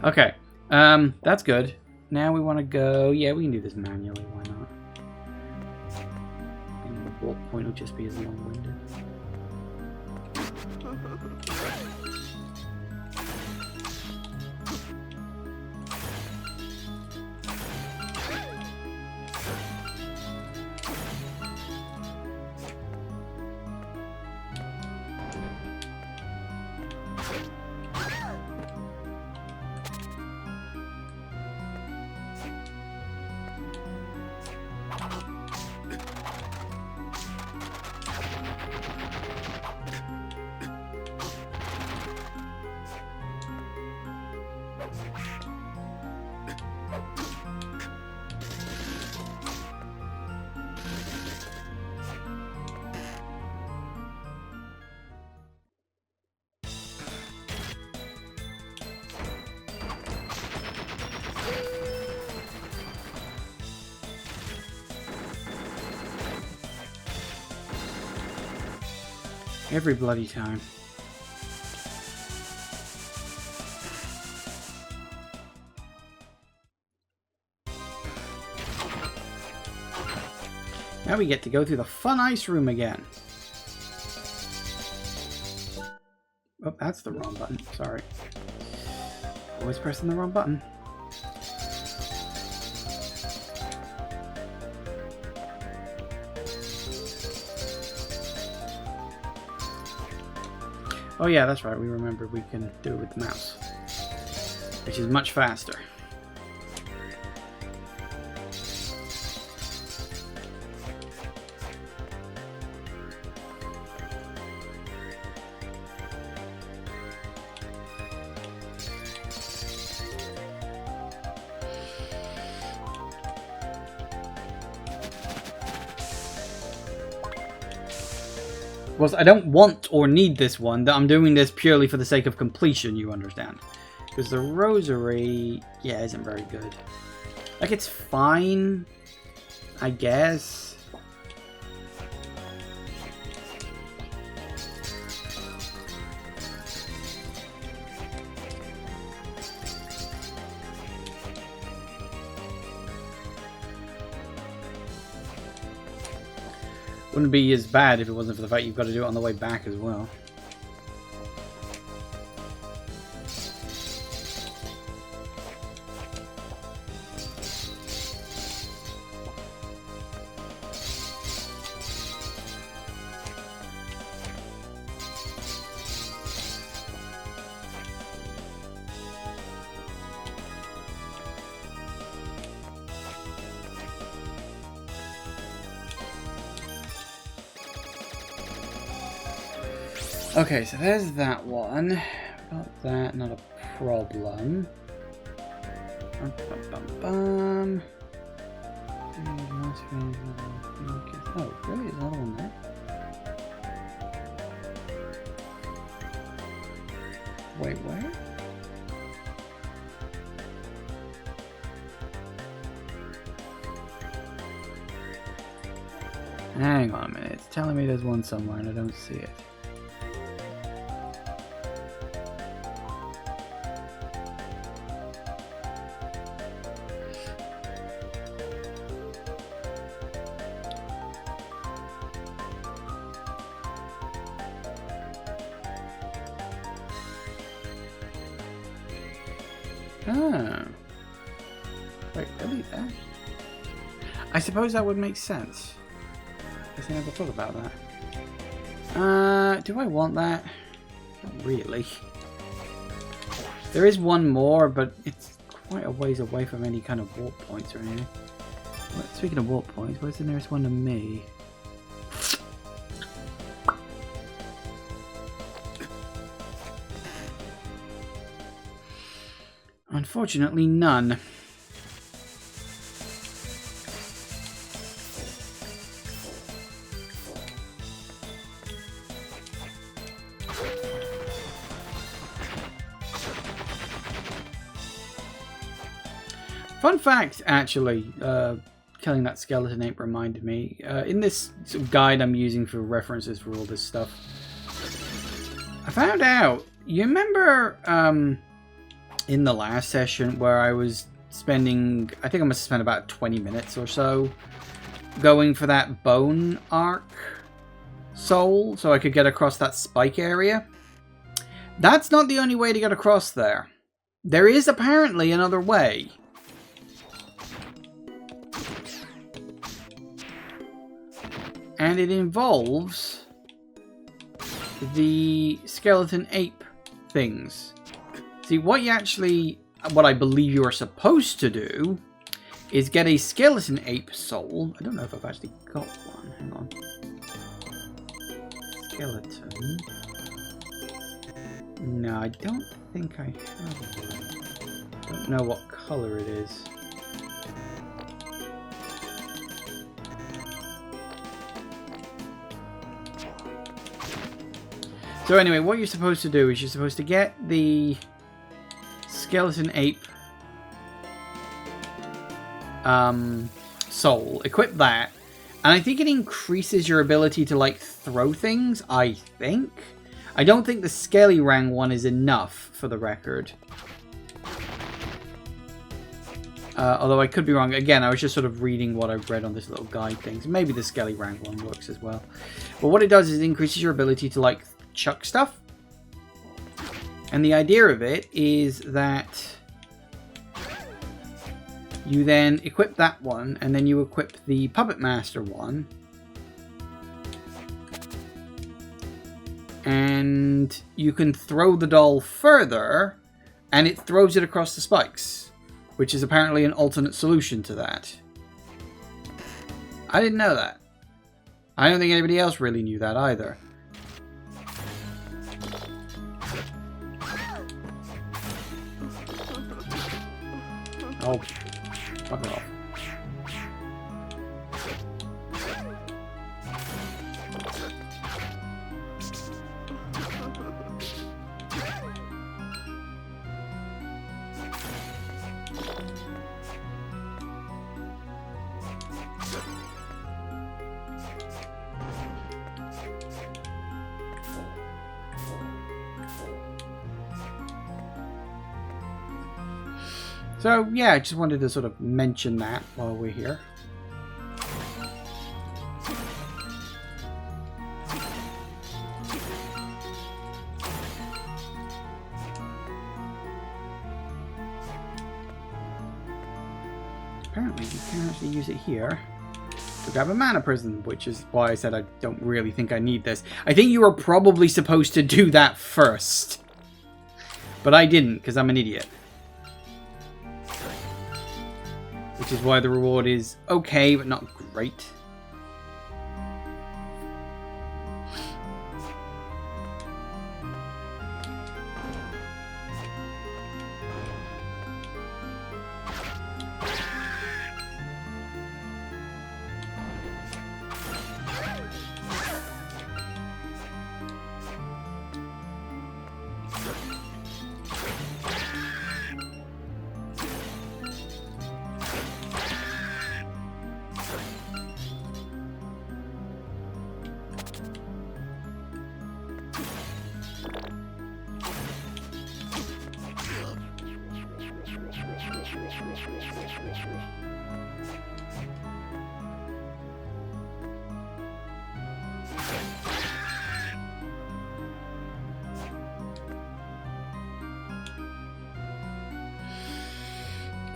Okay, that's good. Now we want to go... Yeah, we can do this manually, why not? And the bullet point will just be as long-winded. Every bloody time. Now we get to go through the fun ice room again. Oh, that's the wrong button. Sorry. Always pressing the wrong button. Oh yeah, that's right, we remembered we can do it with the mouse, which is much faster. Of course, I don't want or need this one. I'm doing this purely for the sake of completion, you understand. Because the rosary, yeah, isn't very good. Like, it's fine, I guess. Wouldn't be as bad if it wasn't for the fact you've got to do it on the way back as well. Okay, so there's that one. Got that, not a problem. Bum, bum, bum, bum. Oh, really? There's another one there? Wait, where? Hang on a minute. It's telling me there's one somewhere and I don't see it. Oh. Wait, really? There? I suppose that would make sense. I guess I never thought about that. Do I want that? Not really. There is one more, but it's quite a ways away from any kind of warp points or anything. Speaking of warp points, where's the nearest one to me? Unfortunately, none. Fun fact, actually, killing that skeleton ape reminded me. In this sort of guide I'm using for references for all this stuff, I found out, you remember in the last session where I was spending, I think I must have spent about 20 minutes or so going for that bone arc soul so I could get across that spike area? That's not the only way to get across there. There is apparently another way. And it involves the skeleton ape things. See, what I believe you are supposed to do is get a skeleton ape soul. I don't know if I've actually got one. Hang on. Skeleton. No, I don't think I have one. Don't know what color it is. So anyway, what you're supposed to do is you're supposed to get the skeleton ape soul, equip that, and I think it increases your ability to like throw things, I think. I don't think the Skelly Rang one is enough, for the record. Although I could be wrong. Again, I was just sort of reading what I've read on this little guide thing. So maybe the Skelly Rang one works as well. But what it does is it increases your ability to like chuck stuff. And the idea of it is that you then equip that one, and then you equip the Puppet Master one. And you can throw the doll further, and it throws it across the spikes, which is apparently an alternate solution to that. I didn't know that. I don't think anybody else really knew that either. Oh, fuck it off. So, yeah, I just wanted to sort of mention that while we're here. Apparently, you can actually use it here to grab a mana prism, which is why I said I don't really think I need this. I think you were probably supposed to do that first. But I didn't, because I'm an idiot. Which is why the reward is okay, but not great.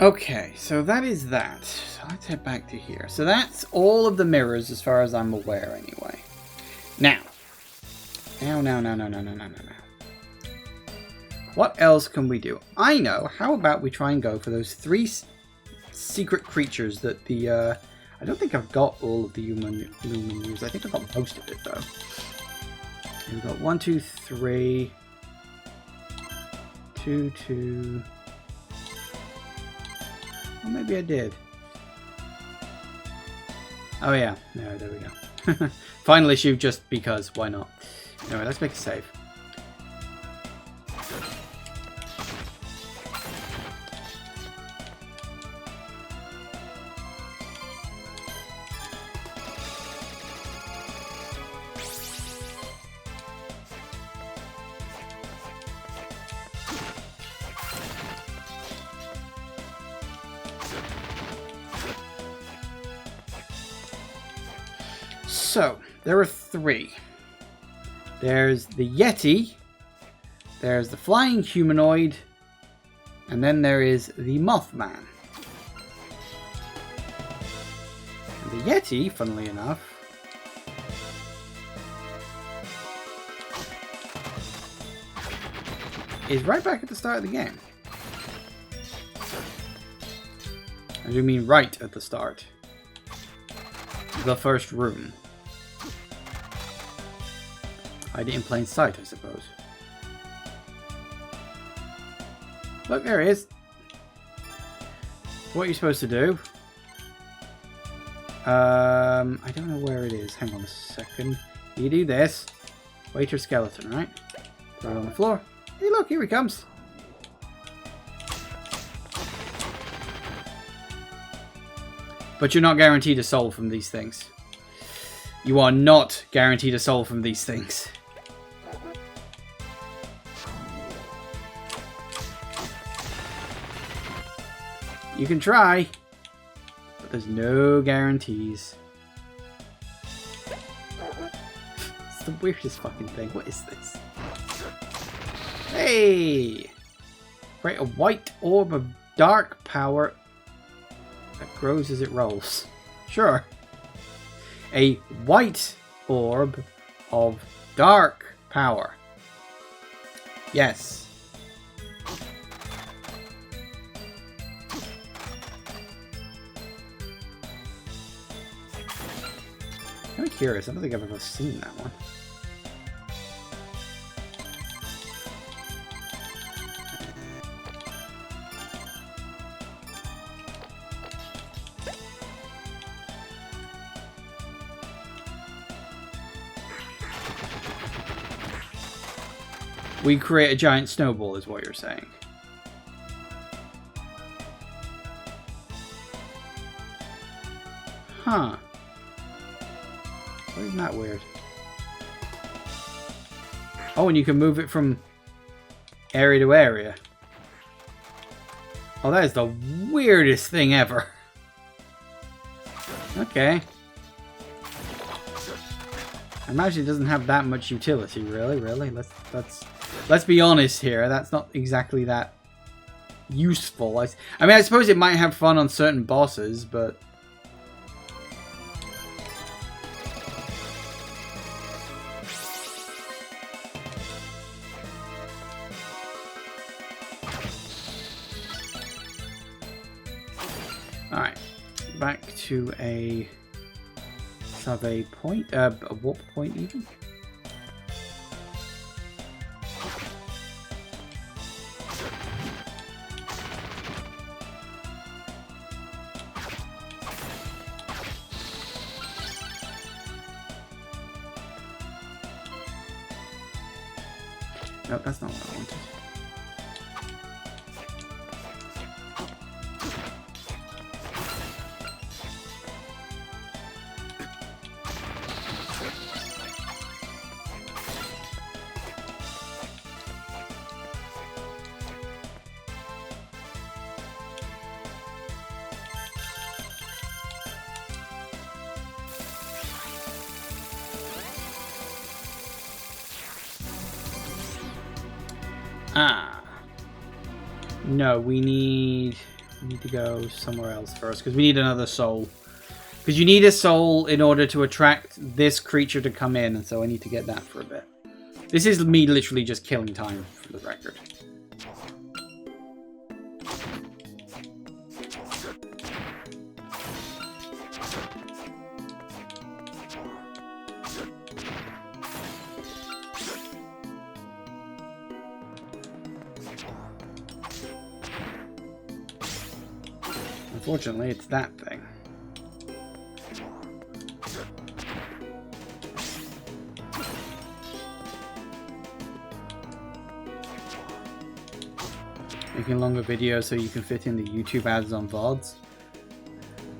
Okay, so that is that. So let's head back to here. So that's all of the mirrors as far as I'm aware anyway. Now. What else can we do? I know. How about we try and go for those three secret creatures that the... I don't think I've got all of the human use. I think I've got most of it, though. And we've got 1, 2, 3... 2, 2... Well, maybe I did. Oh, yeah. No, there we go. Final issue just because. Why not? Anyway, let's make a save. So, there are 3. There's the Yeti, there's the flying humanoid, and then there is the Mothman. And the Yeti, funnily enough, is right back at the start of the game. I do mean right at the start. The first room. Hiding in plain sight, I suppose. Look, there it is. What are you supposed to do? I don't know where it is. Hang on a second. You do this. Wait your skeleton, right? Throw it on the floor. Hey, look, here he comes. But you're not guaranteed a soul from these things. You are not guaranteed a soul from these things. You can try, but there's no guarantees. It's the weirdest fucking thing. What is this? Hey! Create a white orb of dark power that grows as it rolls. Sure. A white orb of dark power. Yes. I'm curious. I don't think I've ever seen that one. We create a giant snowball, is what you're saying. Huh. Isn't that weird? Oh, and you can move it from area to area. Oh, that is the weirdest thing ever. Okay. I imagine it doesn't have that much utility, really. Let's be honest here. That's not exactly that useful. I mean, I suppose it might have fun on certain bosses, but alright, back to a survey point, a warp point even. Nope, that's not what I wanted. Ah. No, we need to go somewhere else first, because we need another soul. Because you need a soul in order to attract this creature to come in, and so I need to get that for a bit. This is me literally just killing time, for the record. Unfortunately, it's that thing. Making longer videos so you can fit in the YouTube ads on VODs.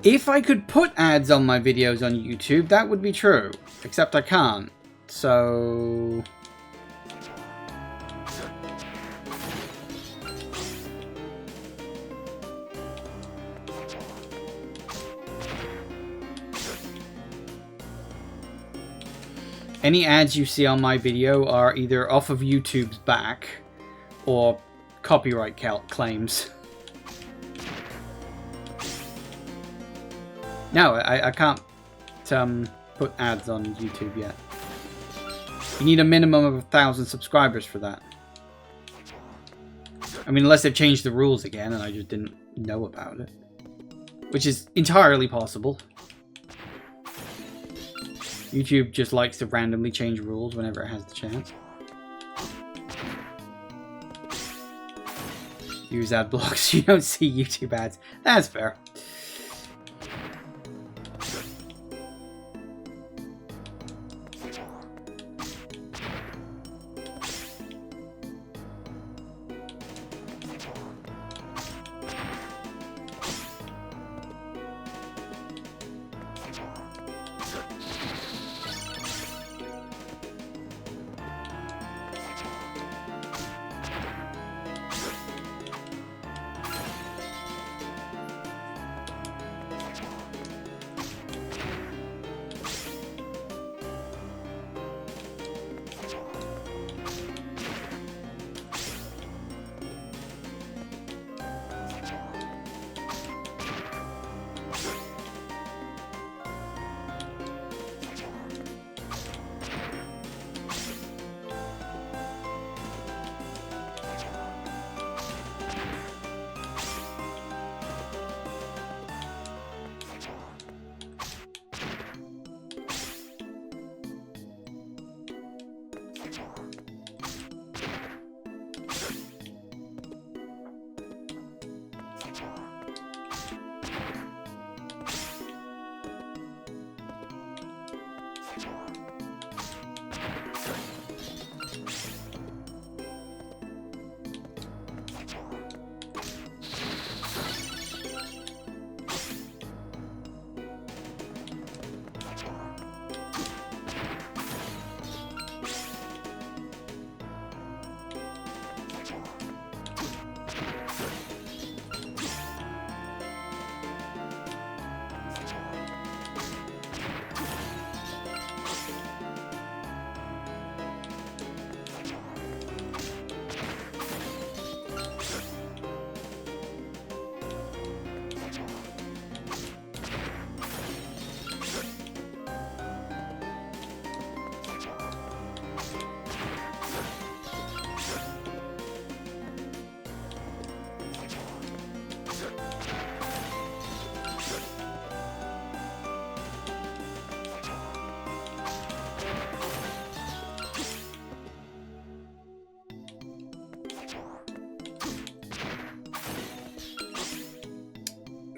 If I could put ads on my videos on YouTube, that would be true. Except I can't. So... any ads you see on my video are either off of YouTube's back or copyright claims. No, I can't put ads on YouTube yet. You need a minimum of 1,000 subscribers for that. I mean, unless they've changed the rules again and I just didn't know about it. Which is entirely possible. YouTube just likes to randomly change rules whenever it has the chance. Use ad blocks, you don't see YouTube ads. That's fair.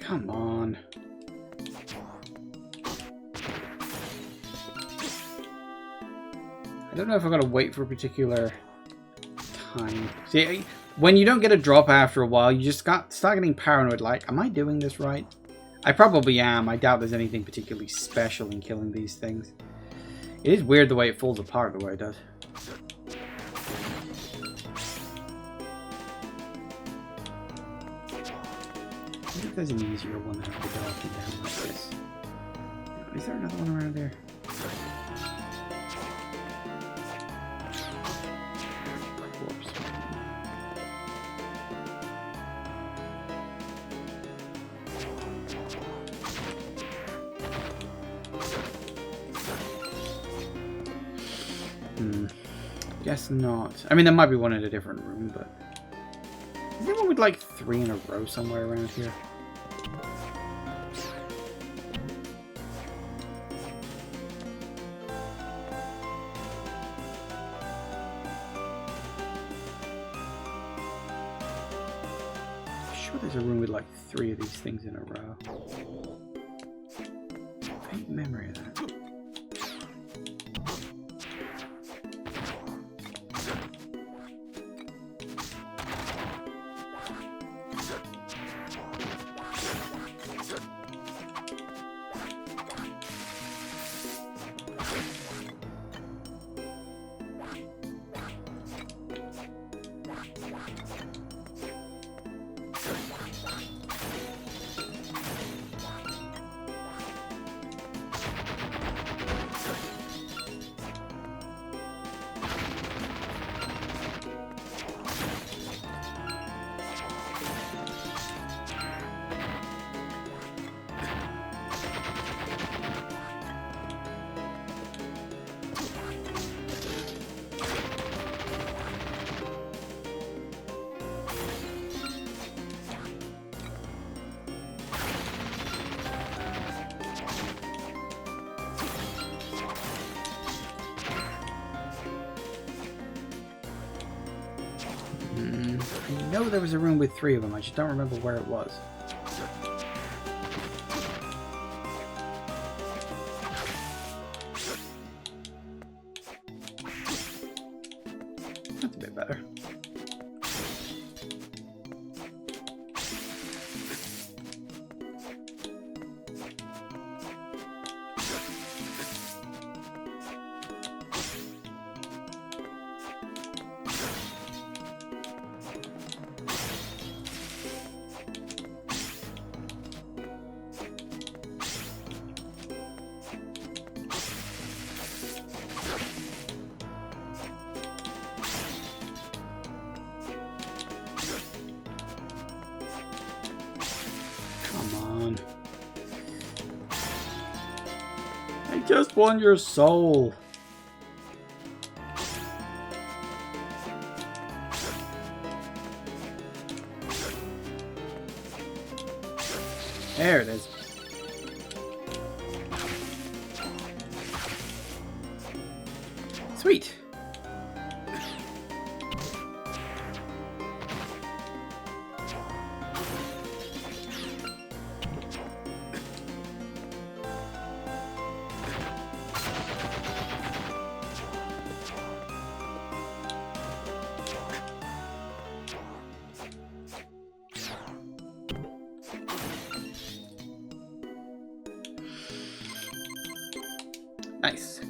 Come on. I don't know if I've got to wait for a particular time. See, when you don't get a drop after a while, you just start getting paranoid, like, am I doing this right? I probably am. I doubt there's anything particularly special in killing these things. It is weird the way it falls apart the way it does. I think there's an easier one that I could go up and down like this. Is there another one around there? Guess not. I mean, there might be one in a different room, but... Is there one with like 3 in a row somewhere around here? I'm sure there's a room with like 3 of these things in a row. Faint memory of that. I know there was a room with 3 of them, I just don't remember where it was. That's a bit better. I just want your soul. There it is. Sweet. Nice.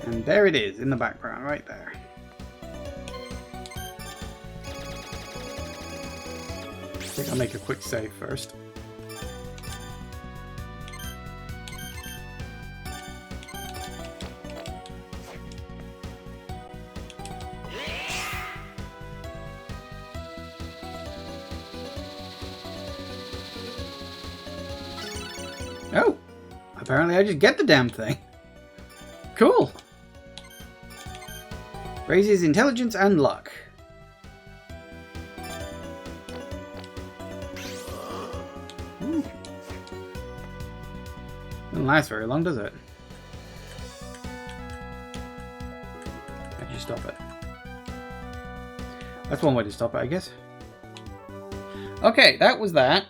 And there it is in the background, right there. I think I'll make a quick save first. Oh, apparently I just get the damn thing. Cool. Raises intelligence and luck. Ooh. Doesn't last very long, does it? How'd you stop it? That's one way to stop it, I guess. Okay, that was that.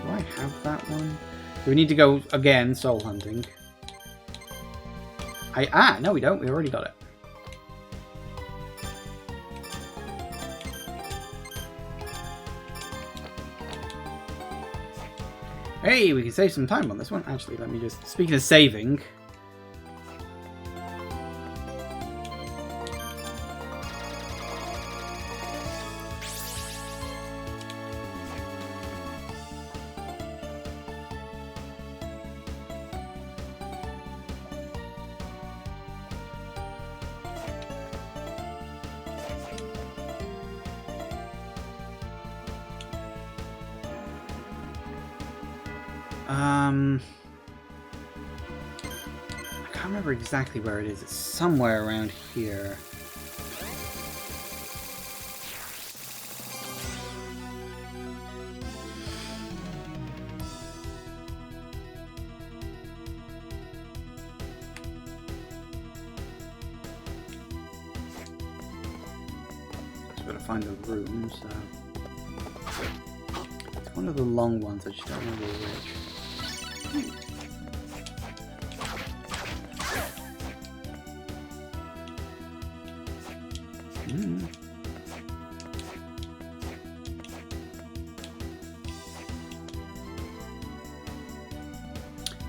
Do I have that one? Do we need to go again soul hunting? No we don't, we already got it. Hey, we can save some time on this one. Actually, let me just... Speaking of saving... can't remember exactly where it is. It's somewhere around here. Just gotta find the room, so... It's one of the long ones, I just don't remember which.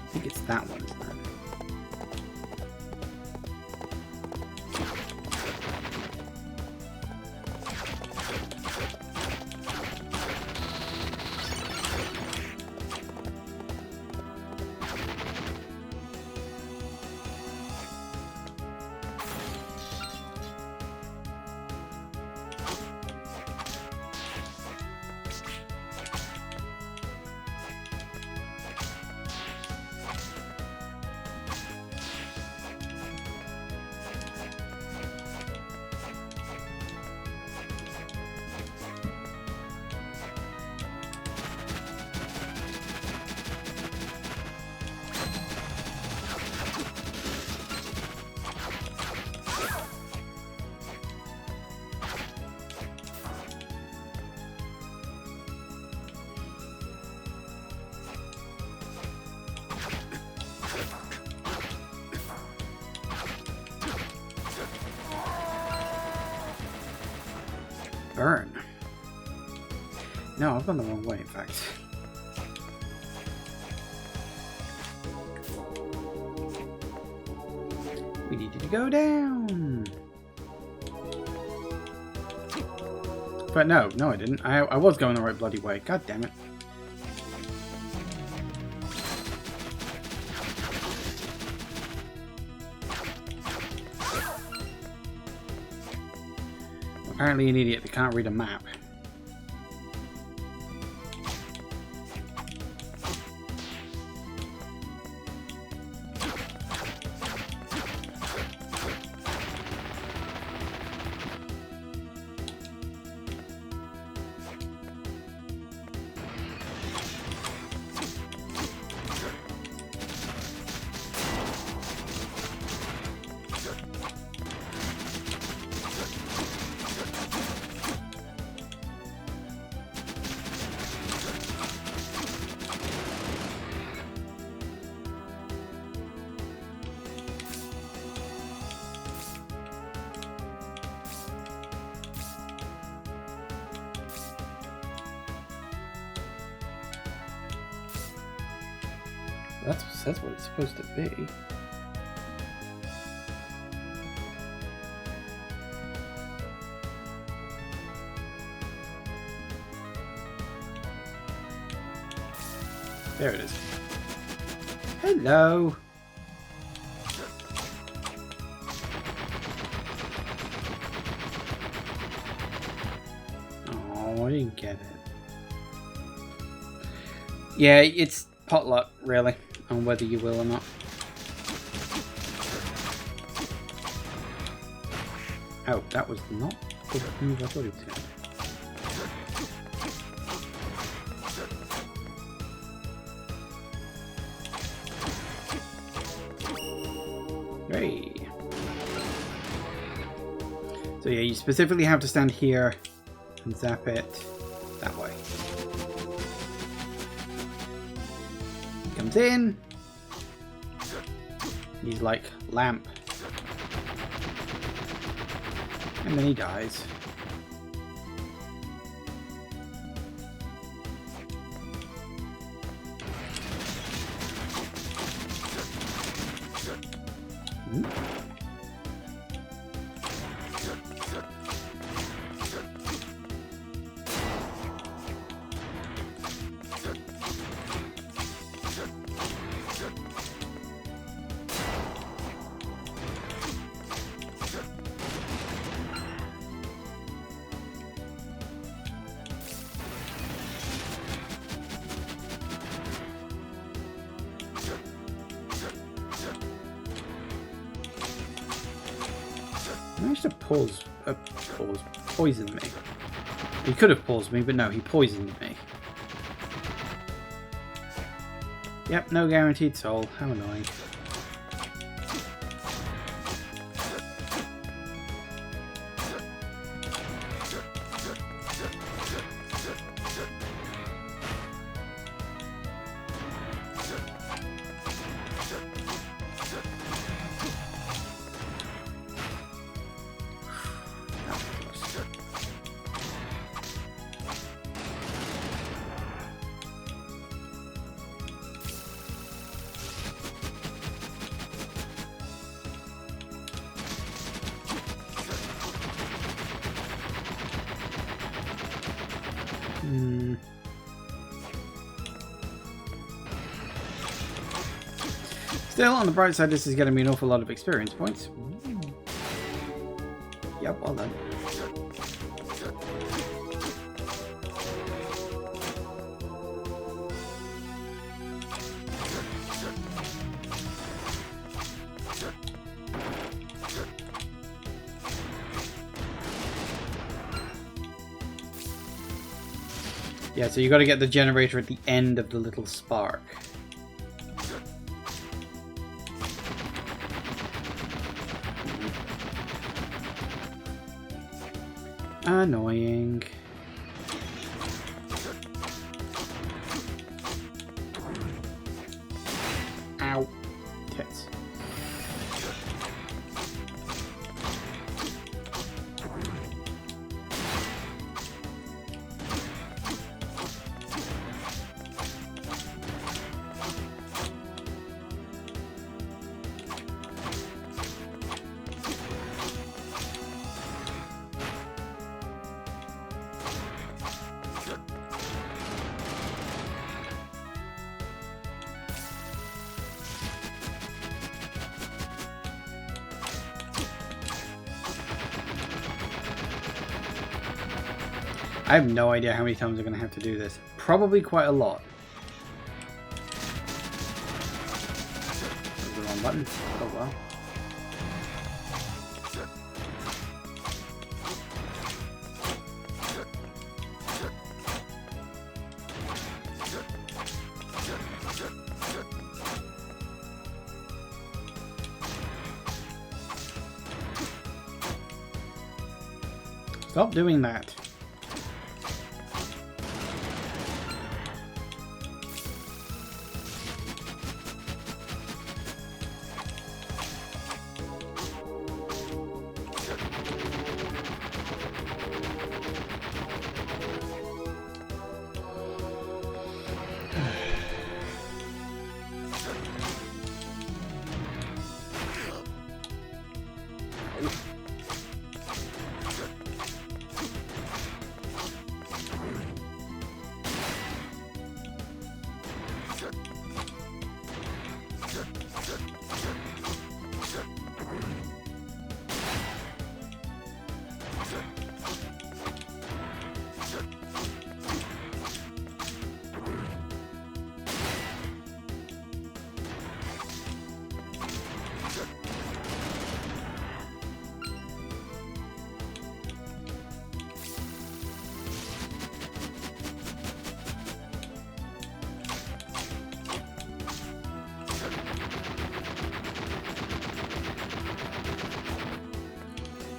I think it's that one, isn't it? Burn. No, I've gone the wrong way, in fact. We needed to go down. But no, I didn't. I was going the right bloody way. God damn it. Apparently an idiot that can't read a map. That's what it's supposed to be. There it is. Hello. Oh, I didn't get it. Yeah, it's potluck, really, on whether you will or not. Oh, that was not the move I thought it was going to. Hey. So yeah, you specifically have to stand here and zap it that way. He comes in. He's like lamp. And then he dies. He managed to poison me. He could have paused me, but no, he poisoned me. Yep, no guaranteed soul. How annoying. Still, on the bright side, this is getting me an awful lot of experience points. Yep, well done. Yeah, so you got to get the generator at the end of the little spark. Annoying. Ow. Tits. I have no idea how many times I'm going to have to do this. Probably quite a lot. That's the wrong button. Oh well. Stop doing that.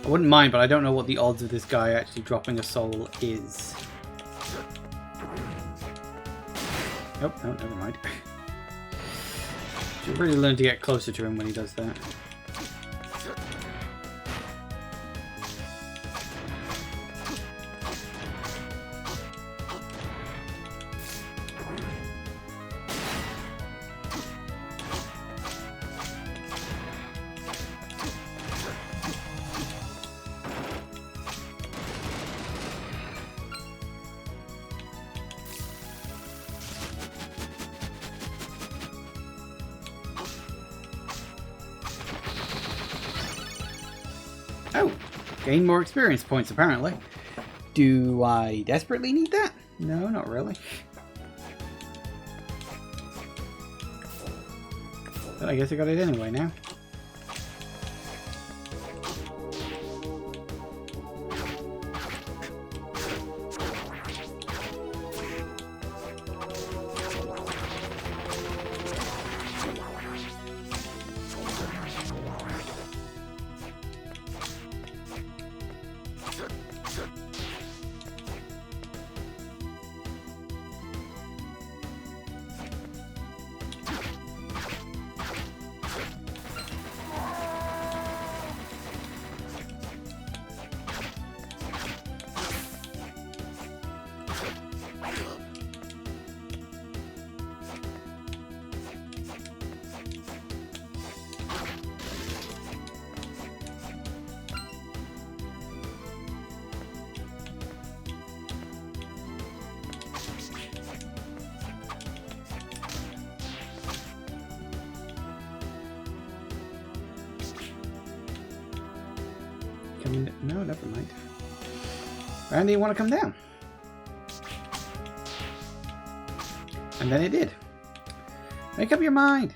I wouldn't mind, but I don't know what the odds of this guy actually dropping a soul is. Nope, no, never mind. Should really learn to get closer to him when he does that. Oh, gain more experience points apparently. Do I desperately need that? No, not really. But I guess I got it anyway now. coming... No, never mind. Randy, you want to come down? And then it did. Make up your mind.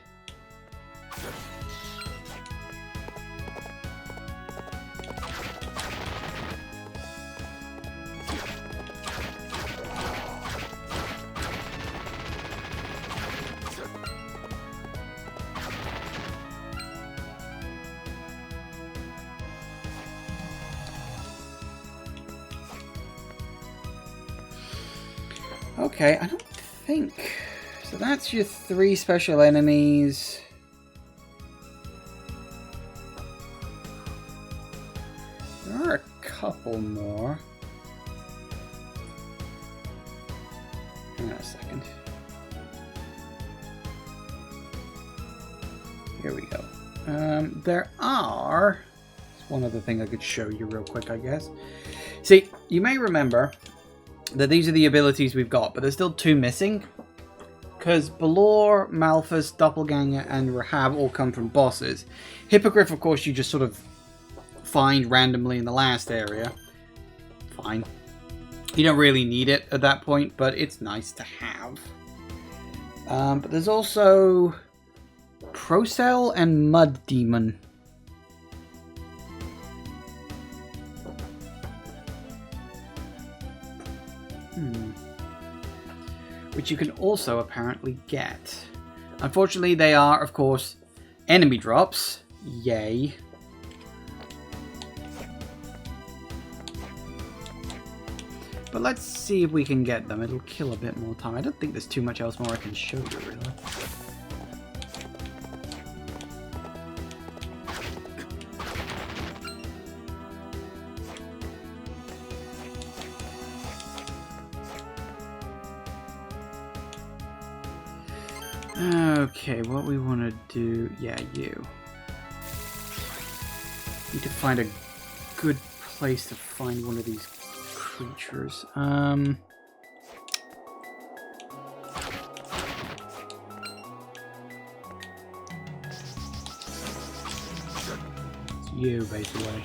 Okay, I don't think... So that's your 3 special enemies. There are a couple more. Hang on a second. Here we go. There are... There's one other thing I could show you real quick, I guess. See, you may remember that these are the abilities we've got, but there's still 2 missing. Because Balor, Malphus, Doppelganger, and Rahab all come from bosses. Hippogriff, of course, you just sort of find randomly in the last area. Fine. You don't really need it at that point, but it's nice to have. But there's also Procell and Mud Demon. Which you can also apparently get. Unfortunately, they are, of course, enemy drops. Yay. But let's see if we can get them. It'll kill a bit more time. I don't think there's too much else more I can show you, really. Okay, what we want to do... Yeah, you. Need to find a good place to find one of these creatures. It's you, basically.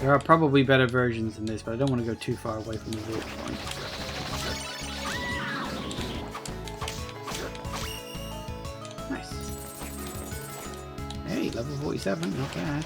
There are probably better versions than this, but I don't want to go too far away from the root point. Nice. Hey, level 47, not bad.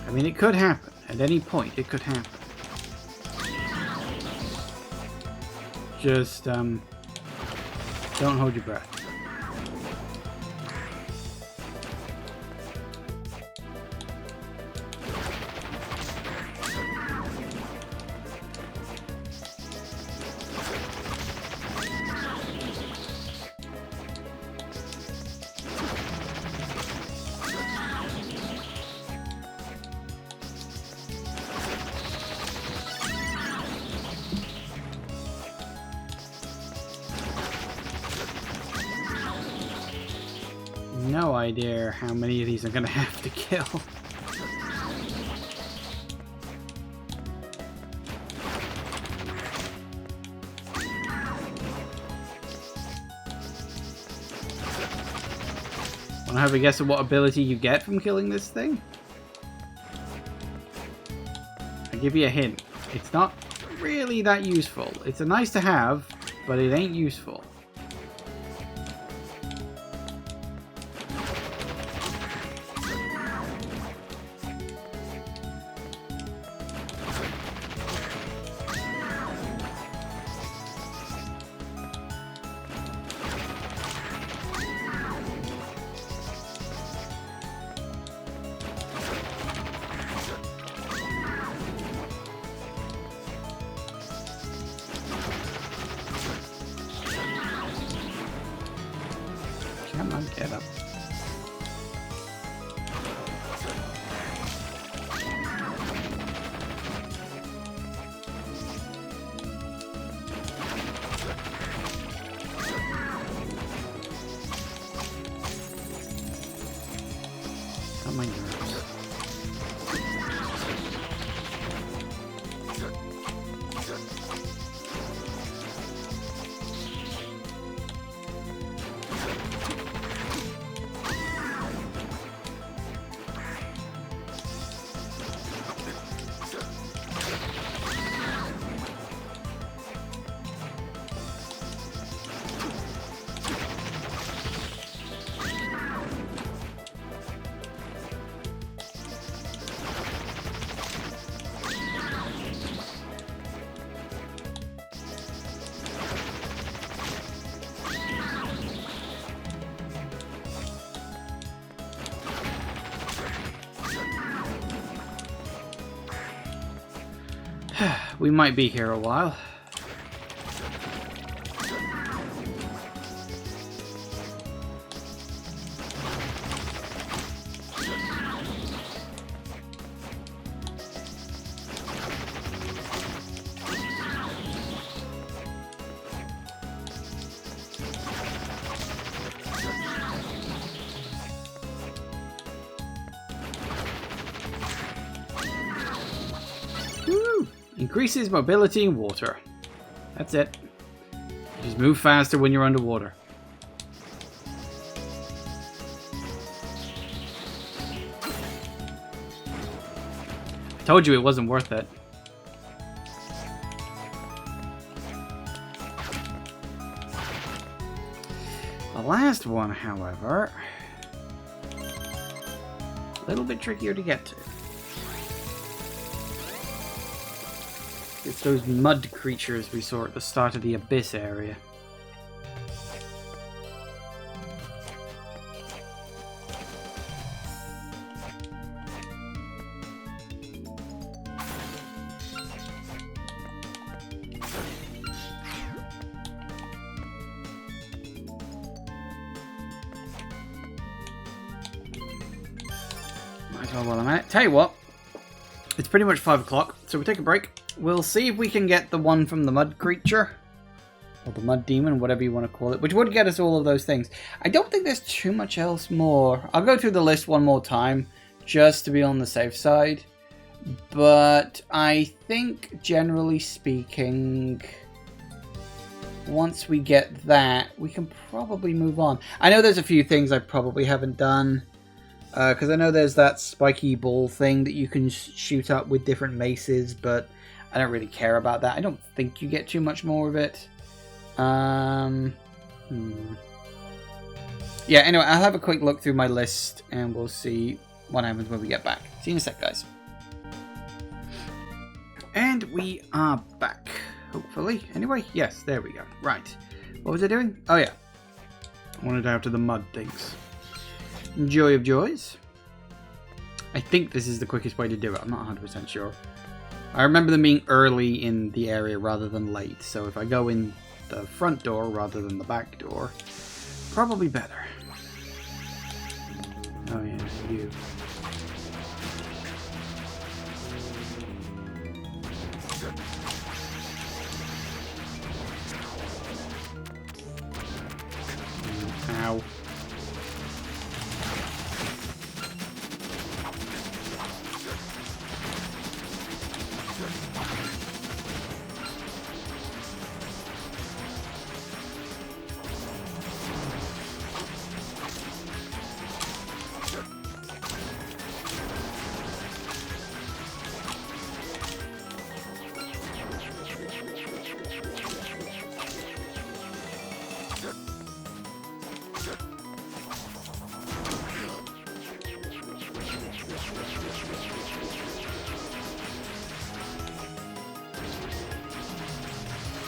I mean, it could happen. At any point, it could happen. Just, don't hold your breath. no idea how many of these I'm going to have to kill. Want to have a guess at what ability you get from killing this thing? I'll give you a hint. It's not really that useful. It's a nice to have, but it ain't useful. Come on, get up. Come on, we might be here a while. Woo! Increases mobility in water. That's it. Just move faster when you're underwater. I told you it wasn't worth it. The last one, however, a little bit trickier to get to. It's those mud creatures we saw at the start of the Abyss area. Might as well while I'm at it. Tell you what, it's pretty much 5 o'clock, so we'll take a break. We'll see if we can get the one from the mud creature. Or the mud demon, whatever you want to call it. Which would get us all of those things. I don't think there's too much else more. I'll go through the list one more time. Just to be on the safe side. But I think, generally speaking, once we get that, we can probably move on. I know there's a few things I probably haven't done. Because I know there's that spiky ball thing that you can shoot up with different maces, but I don't really care about that. I don't think you get too much more of it. Yeah, anyway, I'll have a quick look through my list, and we'll see what happens when we get back. See you in a sec, guys. And we are back, hopefully. Anyway, yes, there we go. Right. What was I doing? Oh, yeah. I wanted to have to the mud things. Joy of joys. I think this is the quickest way to do it. I'm not 100% sure. I remember them being early in the area rather than late, so if I go in the front door rather than the back door, probably better. Oh yeah, you. Ow.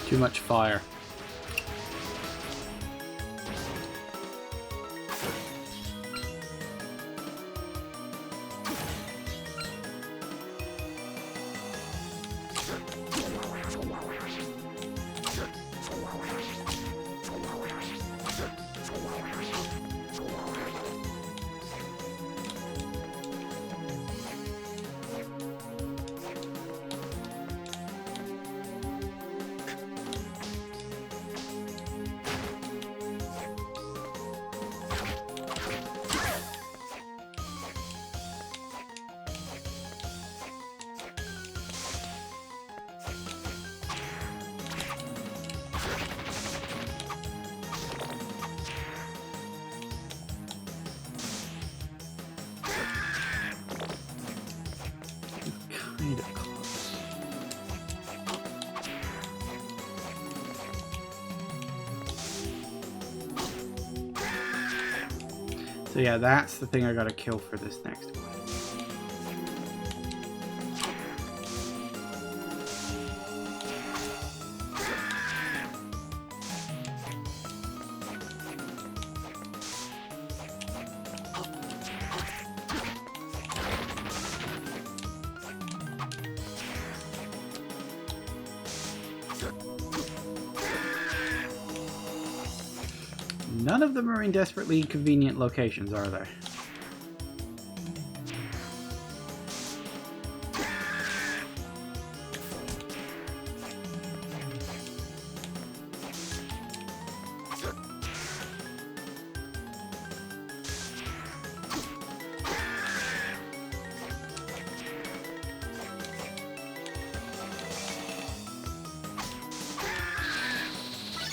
Too much fire. Kind of close. So yeah, that's the thing I gotta kill for this next one. None of them are in desperately convenient locations, are they?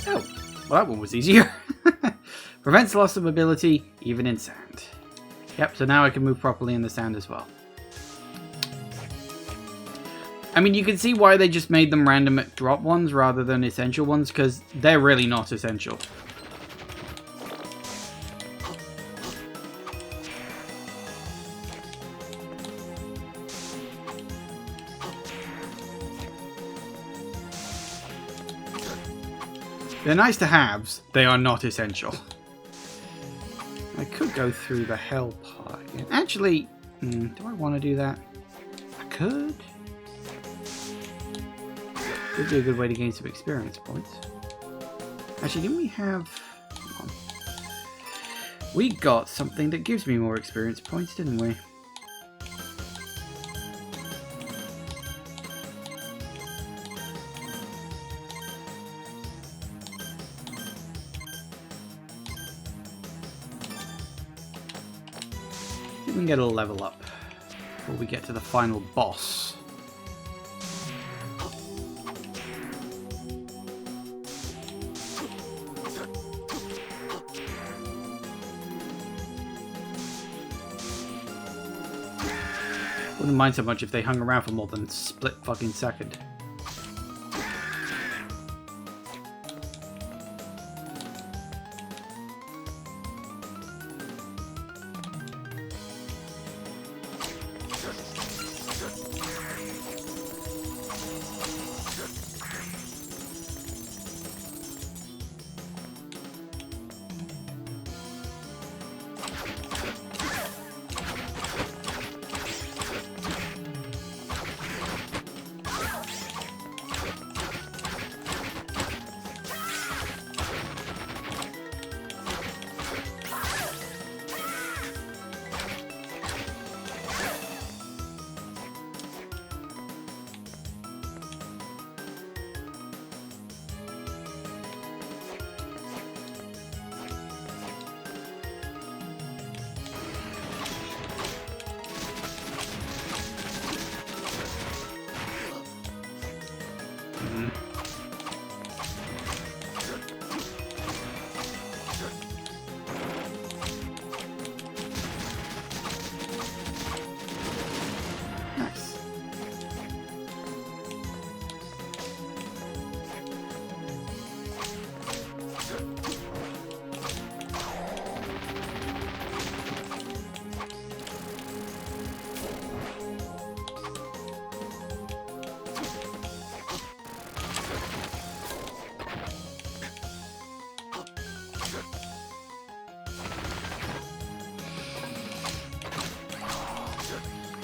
Oh, well, that one was easier. Prevents loss of mobility, even in sand. Yep, so now I can move properly in the sand as well. I mean, you can see why they just made them random drop ones rather than essential ones, because they're really not essential. They're nice to haves, they are not essential. I could go through the hell part again. Actually, do I want to do that? I could. Would be a good way to gain some experience points. Actually, didn't we have... Come on. We got something that gives me more experience points, didn't we? We can get a level up before we get to the final boss. Wouldn't mind so much if they hung around for more than a split fucking second.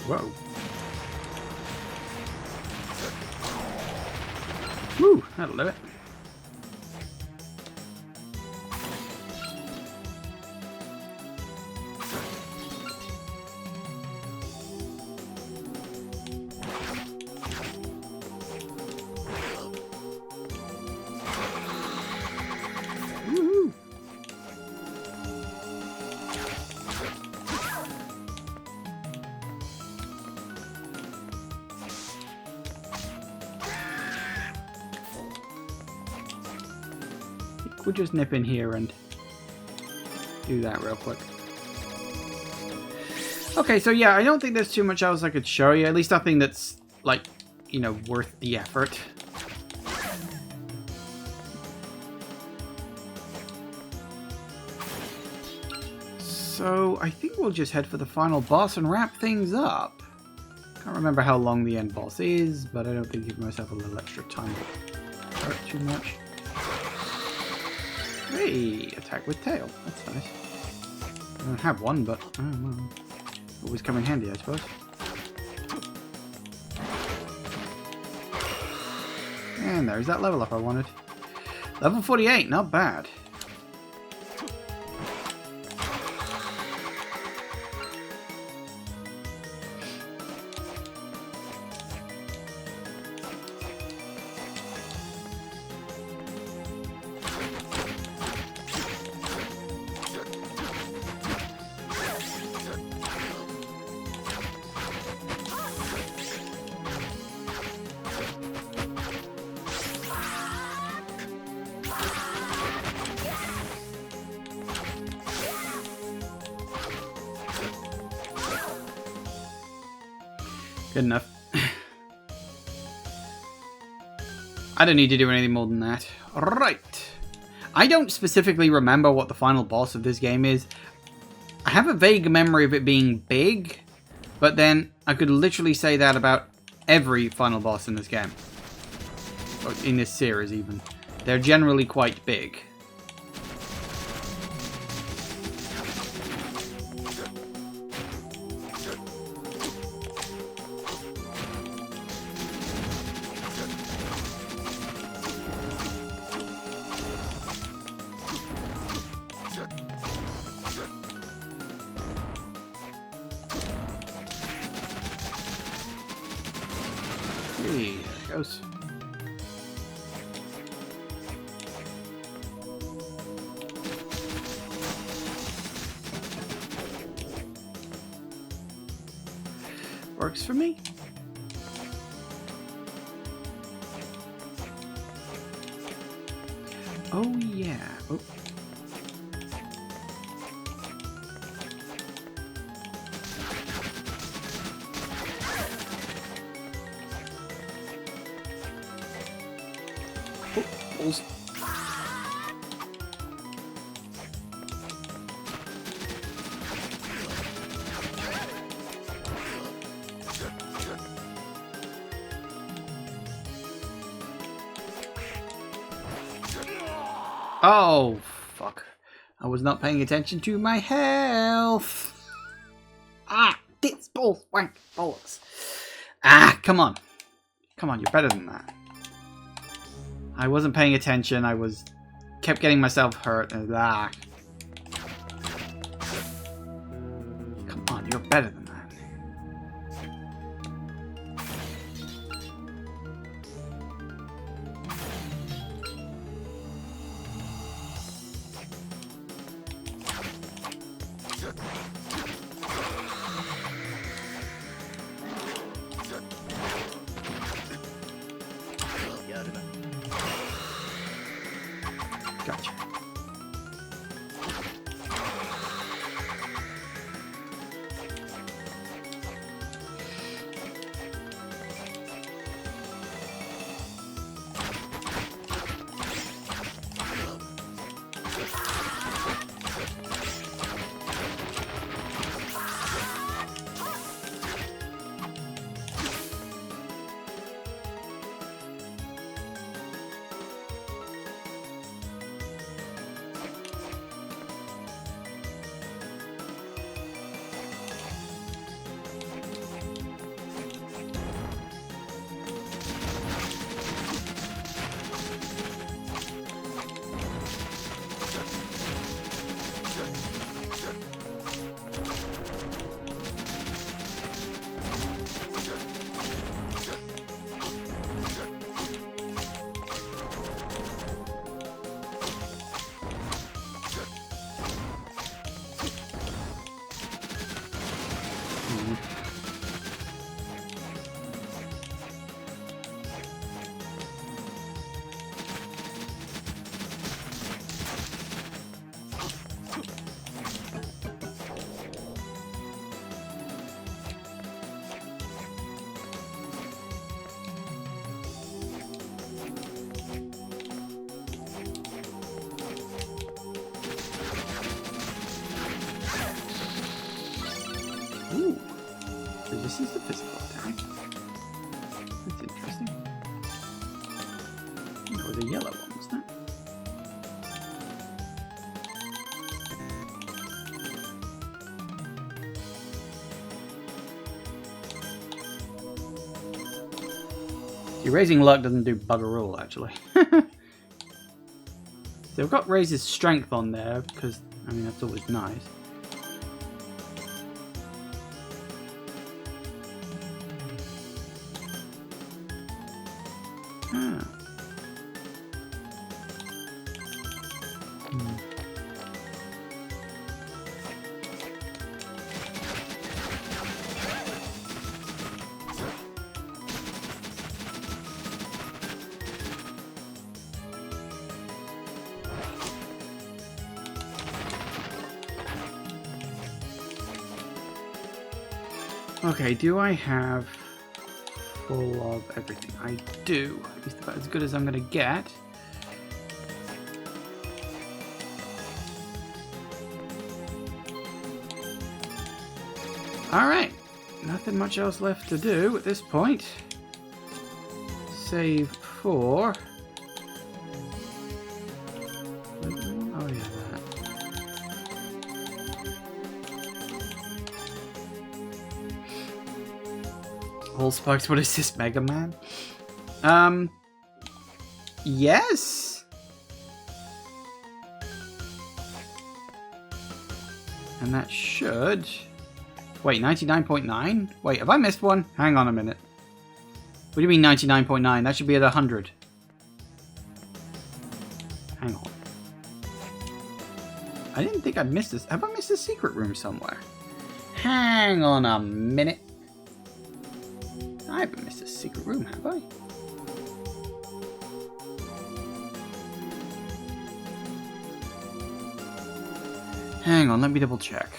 Whoa. Woo, that'll do it. Woohoo. We'll just nip in here and do that real quick. Okay, so yeah, I don't think there's too much else I could show you. At least nothing that's, like, you know, worth the effort. So I think we'll just head for the final boss and wrap things up. Can't remember how long the end boss is, but I don't think giving myself a little extra time to hurt too much. Hey, attack with tail. That's nice. I don't have one, but I don't know. Always come in handy, I suppose. And there's that level up I wanted. Level 48, not bad. Good enough. I don't need to do anything more than that. Right. I don't specifically remember what the final boss of this game is. I have a vague memory of it being big, but then I could literally say that about every final boss in this game. Or in this series, even. They're generally quite big. Hey, there it goes. Works for me. Oh yeah. Oh. Balls. Oh, fuck. I was not paying attention to my health. Ah, this balls, wank, balls. Ah, come on. Come on, you're better than that. I wasn't paying attention. I kept getting myself hurt. And ah. Come on, you're better than that. Gotcha. increases the physical attack. That's interesting. That was a yellow one, wasn't it? See, raising luck doesn't do bugger all, actually. So we've got raises strength on there, because, I mean, that's always nice. Ah. Okay, do I have full of everything? I do. At least about as good as I'm going to get. Alright. Nothing much else left to do at this point. Save for... Oh yeah, that. All spikes would assist Mega Man. Yes. And that should... Wait, 99.9? Wait, have I missed one? Hang on a minute. What do you mean 99.9? That should be at 100. Hang on. I didn't think I'd missed this. Have I missed a secret room somewhere? Hang on a minute. I haven't missed a secret room, have I? Hang on, let me double check.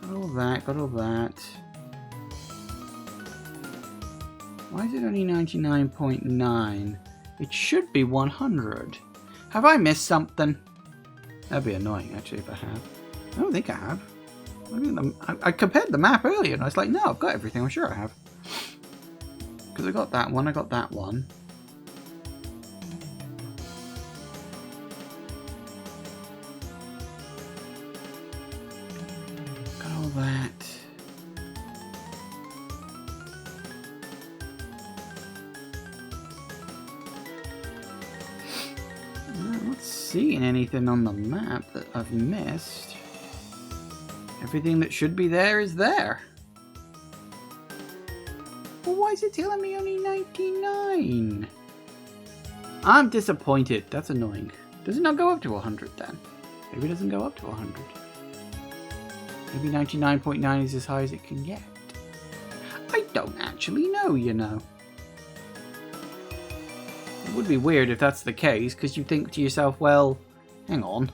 Got all that, got all that. Why is it only 99.9? It should be 100. Have I missed something? That'd be annoying, actually, if I have. I don't think I have. I compared the map earlier, and I was like, no, I've got everything. I'm sure I have. Because I got that one, I got that one. Got all that. I'm not seeing anything on the map that I've missed. Everything that should be there is there. Well, why is it telling me only 99? I'm disappointed. That's annoying. Does it not go up to 100 then? Maybe it doesn't go up to 100. Maybe 99.9 is as high as it can get. I don't actually know, you know. It would be weird if that's the case, because you think to yourself, well, hang on.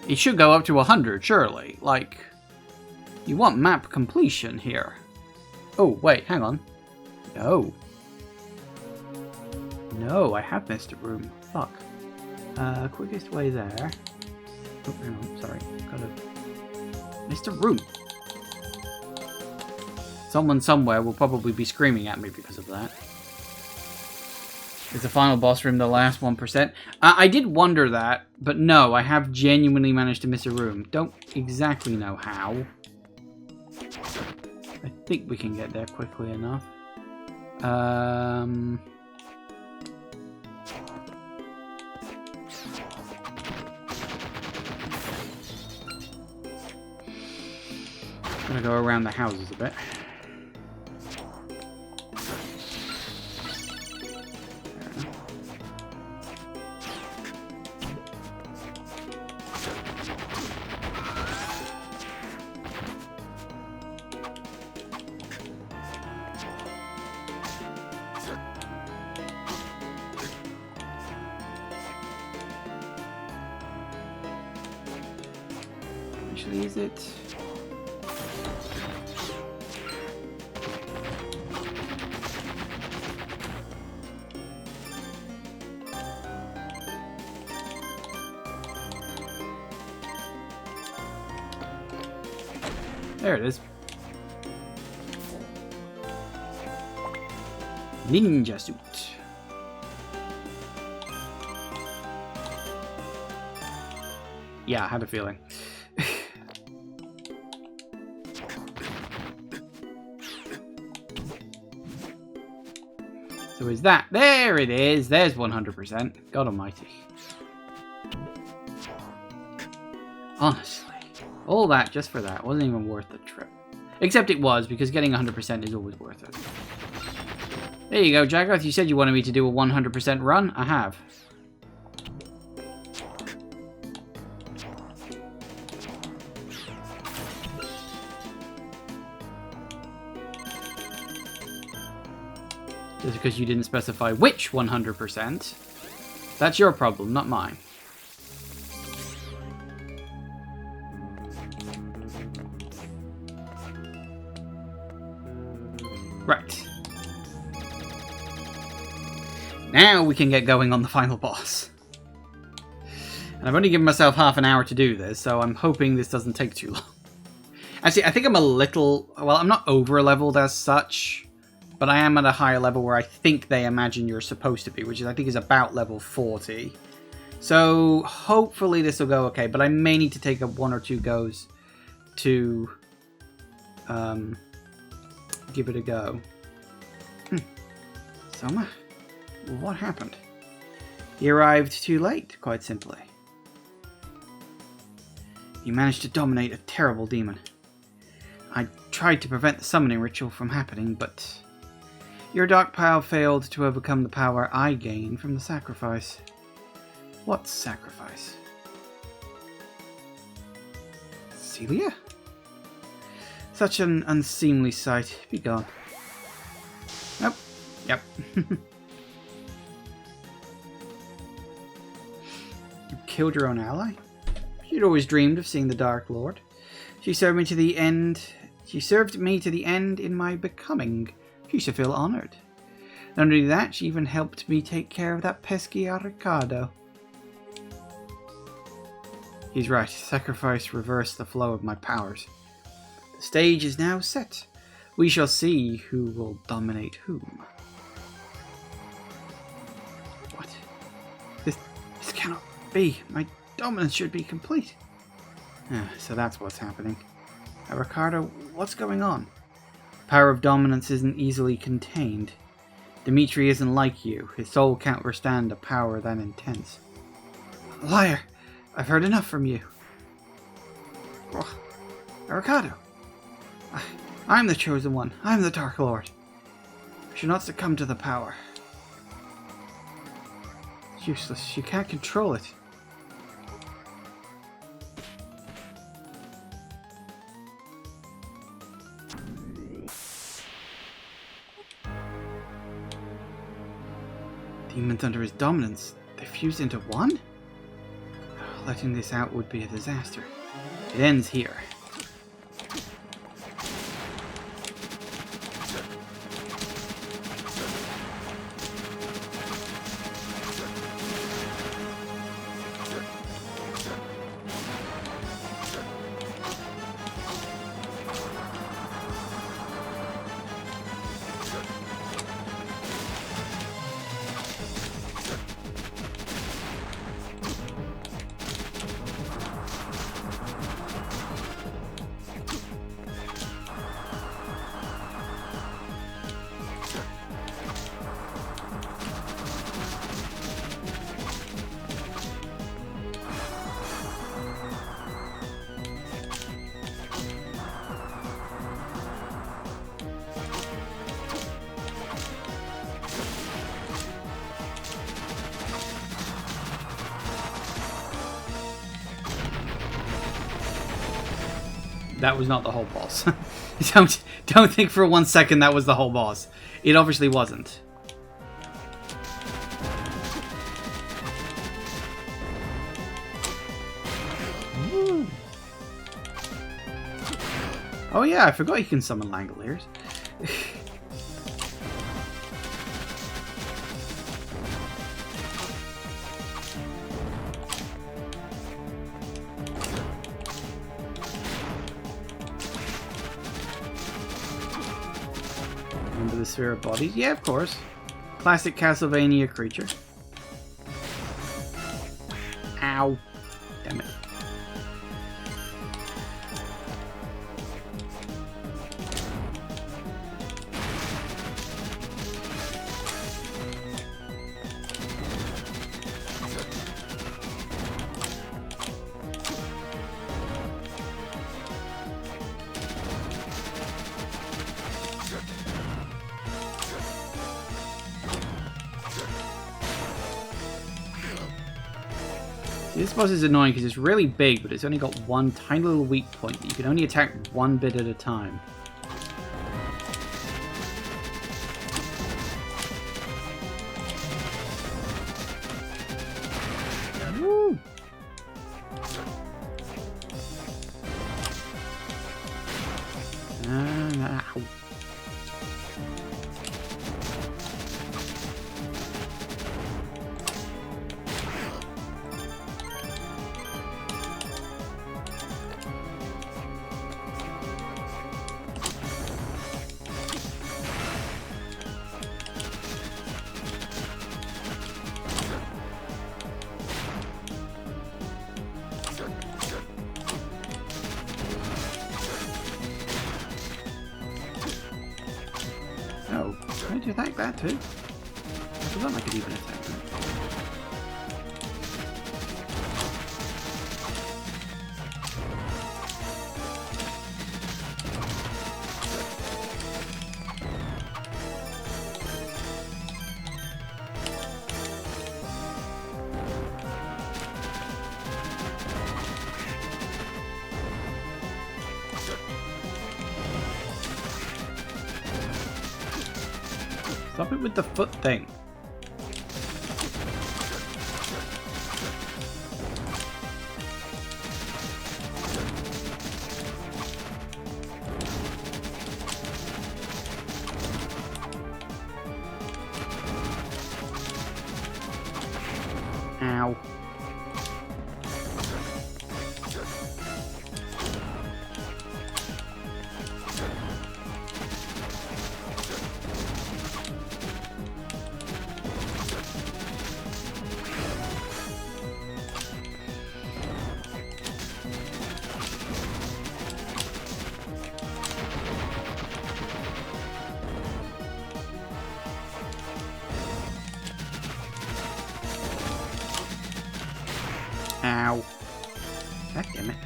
It should go up to 100, surely. Like, you want map completion here. Oh, wait, hang on. No. No, I have missed a room. Fuck. Quickest way there. Oh, hang on, sorry. Gotta... Missed a room. Someone somewhere will probably be screaming at me because of that. Is the final boss room the last 1%? I did wonder that, but no, I have genuinely managed to miss a room. Don't exactly know how. I think we can get there quickly enough. I'm gonna go around the houses a bit. Actually, is it? There it is. Ninja suit. Yeah, I had a feeling. So is that... There it is. There's 100%. God almighty. Honestly. All that just for that. Wasn't even worth the trip. Except it was, because getting 100% is always worth it. There you go, Jaggoth. You said you wanted me to do a 100% run. I have. Just because you didn't specify which 100%. That's your problem, not mine. Right. Now we can get going on the final boss. And I've only given myself half an hour to do this, so I'm hoping this doesn't take too long. Actually, I think I'm a little... Well, I'm not over-leveled as such, but I am at a higher level where I think they imagine you're supposed to be, which is, I think is about level 40. So hopefully this will go okay, but I may need to take up 1 or 2 goes to give it a go. Soma? What happened? He arrived too late, quite simply. You managed to dominate a terrible demon. I tried to prevent the summoning ritual from happening, but your dark power failed to overcome the power I gained from the sacrifice. What sacrifice? Celia? Such an unseemly sight. Be gone. Nope. Yep. You killed your own ally? She'd always dreamed of seeing the Dark Lord. She served me to the end. She served me to the end in my becoming. She should feel honored. Not only that, she even helped me take care of that pesky Ricardo. He's right. Sacrifice reversed the flow of my powers. The stage is now set. We shall see who will dominate whom. What? This cannot be. My dominance should be complete. So that's what's happening. Ricardo, what's going on? The power of dominance isn't easily contained. Dimitri isn't like you. His soul can't withstand a power that intense. Liar! I've heard enough from you. Oh, Ricardo! I'm the chosen one. I'm the Dark Lord. I should not succumb to the power. It's useless. You can't control it. Demons under his dominance, they fused into one? Letting this out would be a disaster. It ends here. That was not the whole boss. Don't think for 1 second that was the whole boss. It obviously wasn't. Ooh. Oh yeah, I forgot you can summon Langoliers. The sphere of bodies? Yeah, of course. Classic Castlevania creature. Ow. Damn it. This boss is annoying because it's really big, but it's only got one tiny little weak point. You can only attack one bit at a time. Woo! Ow. Oh, can I attack that too? I forgot I could even attack that. Stop it with the foot thing. Ow. Ow. God damn it.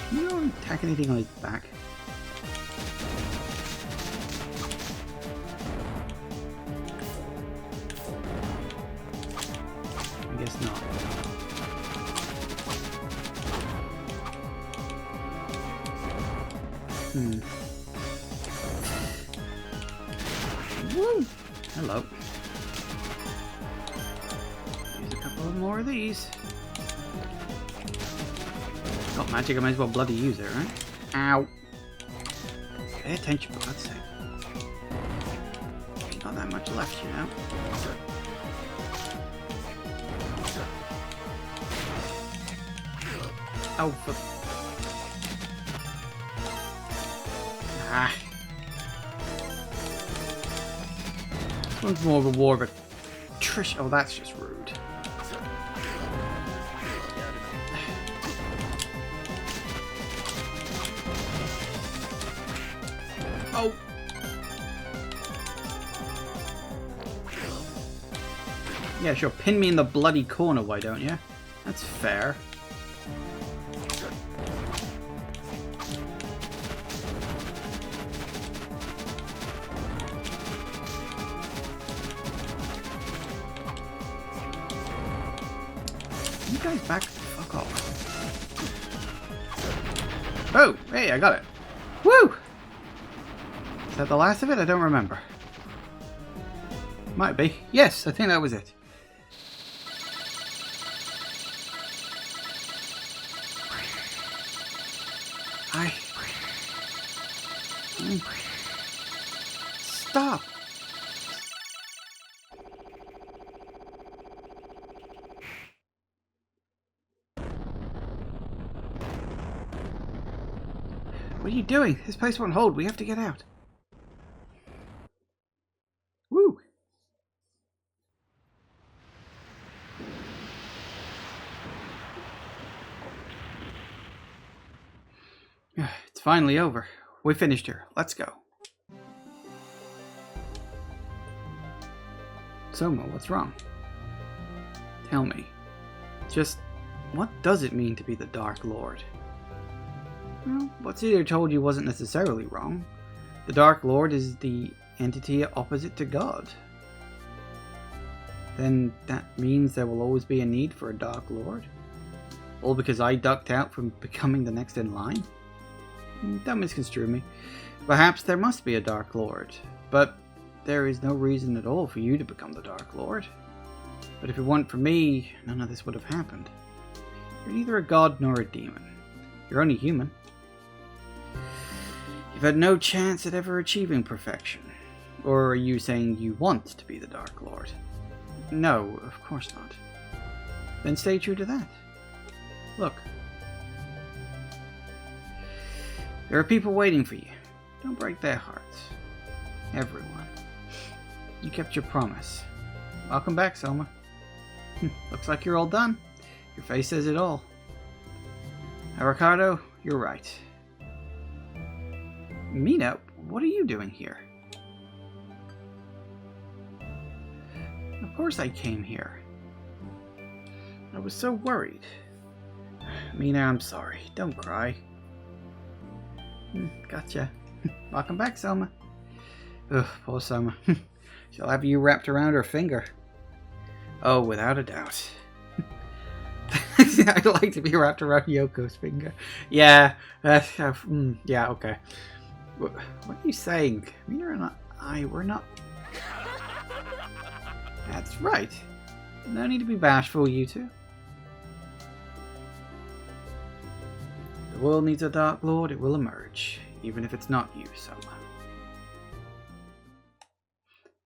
Can you not attack anything on his back? I guess not. Woo! Hello. Use a couple more of these. Got magic, I might as well bloody use it, right? Ow. Pay attention, for God's sake. There's not that much left, you know. Oh, for... Ah. This one's more of a war of attrition. Oh, that's just rude. Oh. Yeah, sure. Pin me in the bloody corner, why don't you? That's fair. You guys back the fuck off. Oh, hey, I got it. Woo! Is that the last of it? I don't remember. Might be. Yes, I think that was it. What are you doing? This place won't hold. We have to get out. Woo! It's finally over. We finished here. Let's go. Soma, what's wrong? Tell me. Just, what does it mean to be the Dark Lord? Well, what's either told you wasn't necessarily wrong. The Dark Lord is the entity opposite to God. Then that means there will always be a need for a Dark Lord? All because I ducked out from becoming the next in line? Don't misconstrue me. Perhaps there must be a Dark Lord, but there is no reason at all for you to become the Dark Lord. But if it weren't for me, none of this would have happened. You're neither a god nor a demon. You're only human. You've had no chance at ever achieving perfection. Or are you saying you want to be the Dark Lord? No, of course not. Then stay true to that. Look. There are people waiting for you. Don't break their hearts. Everyone. You kept your promise. Welcome back, Soma. Looks like you're all done. Your face says it all. Now, Ricardo, you're right. Mina, what are you doing here? Of course I came here. I was so worried. Mina, I'm sorry. Don't cry. Gotcha. Welcome back, Soma. Ugh, poor Soma. She'll have you wrapped around her finger. Oh, without a doubt. I'd like to be wrapped around Yoko's finger. Yeah. Yeah, okay. What are you saying? Mina and we're not... That's right. No need to be bashful, you two. The world needs a Dark Lord, it will emerge. Even if it's not you, Soma.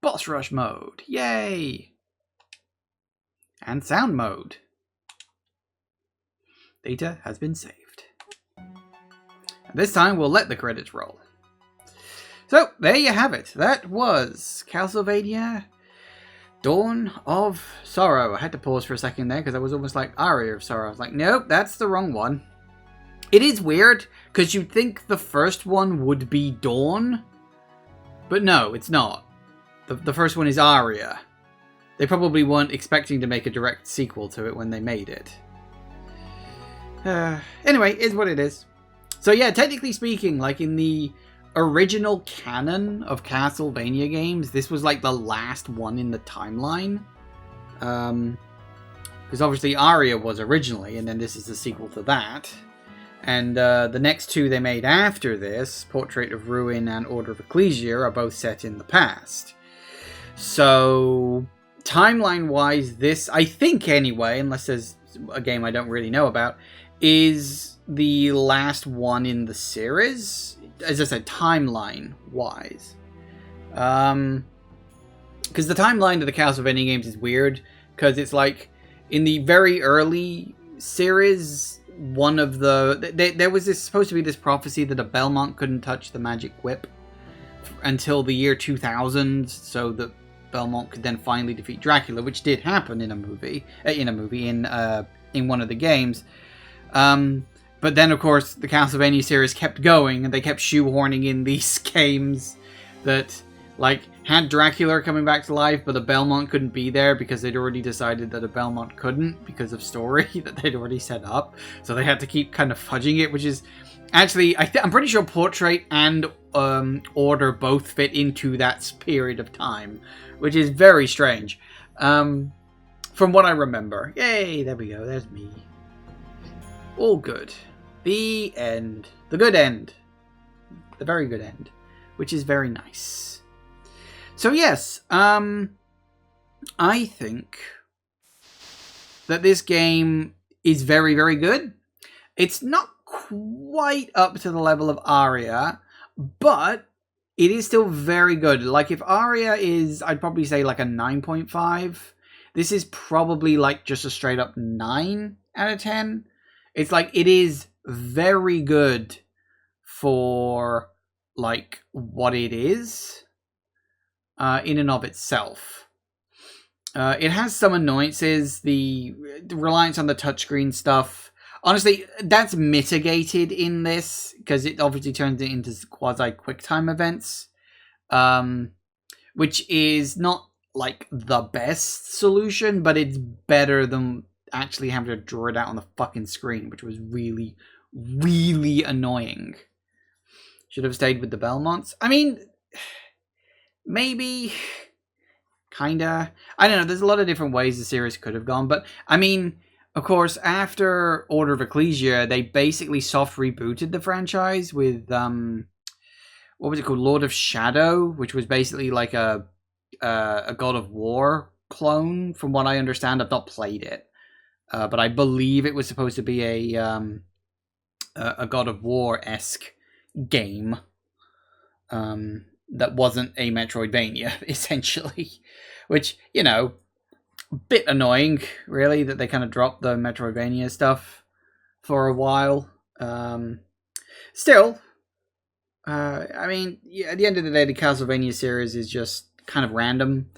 Boss Rush mode! Yay! And sound mode. Data has been saved. And this time we'll let the credits roll. So, there you have it. That was Castlevania Dawn of Sorrow. I had to pause for a second there because I was almost like Aria of Sorrow. I was like, nope, that's the wrong one. It is weird because you'd think the first one would be Dawn. But no, it's not. The first one is Aria. They probably weren't expecting to make a direct sequel to it when they made it. Anyway, is what it is. So yeah, technically speaking, like in the original canon of Castlevania games, this was like the last one in the timeline. Because obviously Aria was originally, and then this is the sequel to that. And the next two they made after this, Portrait of Ruin and Order of Ecclesia, are both set in the past. So, timeline-wise, this, I think anyway, unless there's a game I don't really know about, is the last one in the series. As I said, timeline-wise. Because the timeline of the Castlevania games is weird, because it's like, in the very early series, one of the... There was supposed to be this prophecy that a Belmont couldn't touch the magic whip until the year 2000, so that Belmont could then finally defeat Dracula, which did happen in a movie, in one of the games. But then, of course, the Castlevania series kept going, and they kept shoehorning in these games that, like, had Dracula coming back to life, but a Belmont couldn't be there because they'd already decided that a Belmont couldn't because of story that they'd already set up. So they had to keep kind of fudging it, which is actually, I'm pretty sure Portrait and Order both fit into that period of time, which is very strange. From what I remember. Yay, there we go, there's me. All good. The end. The good end. The very good end. Which is very nice. So yes, I think that this game is very, very good. It's not quite up to the level of Aria, but it is still very good. Like, if Aria is, I'd probably say like a 9.5. This is probably like just a straight up 9 out of 10. It's like, it is very good for, like, what it is in and of itself. It has some annoyances, the reliance on the touchscreen stuff. Honestly, that's mitigated in this, because it obviously turns it into quasi-QuickTime events, which is not, like, the best solution, but it's better than actually having to draw it out on the fucking screen, which was really, really annoying. Should have stayed with the Belmonts. I mean, maybe, kinda. I don't know, there's a lot of different ways the series could have gone, but, I mean, of course, after Order of Ecclesia, they basically soft rebooted the franchise with, what was it called? Lord of Shadow, which was basically like a God of War clone, from what I understand. I've not played it, but I believe it was supposed to be a God of War-esque game that wasn't a Metroidvania, essentially. Which, you know, a bit annoying, really, that they kind of dropped the Metroidvania stuff for a while. Still, I mean, at the end of the day, the Castlevania series is just kind of random.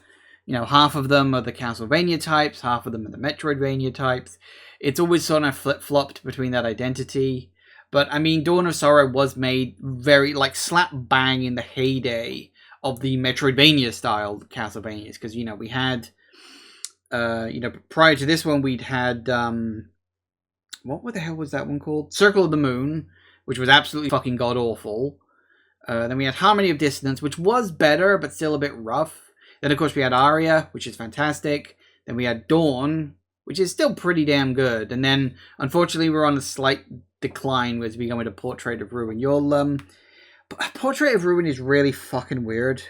You know, half of them are the Castlevania types, half of them are the Metroidvania types. It's always sort of flip-flopped between that identity. But, I mean, Dawn of Sorrow was made very, like, slap bang in the heyday of the Metroidvania-style Castlevanias. Because, you know, we had, you know, prior to this one, we'd had, what the hell was that one called? Circle of the Moon, which was absolutely fucking god-awful. Then we had Harmony of Dissonance, which was better, but still a bit rough. Then, of course, we had Aria, which is fantastic. Then we had Dawn, which is still pretty damn good. And then, unfortunately, we're on a slight decline as we go into Portrait of Ruin. Portrait of Ruin is really fucking weird.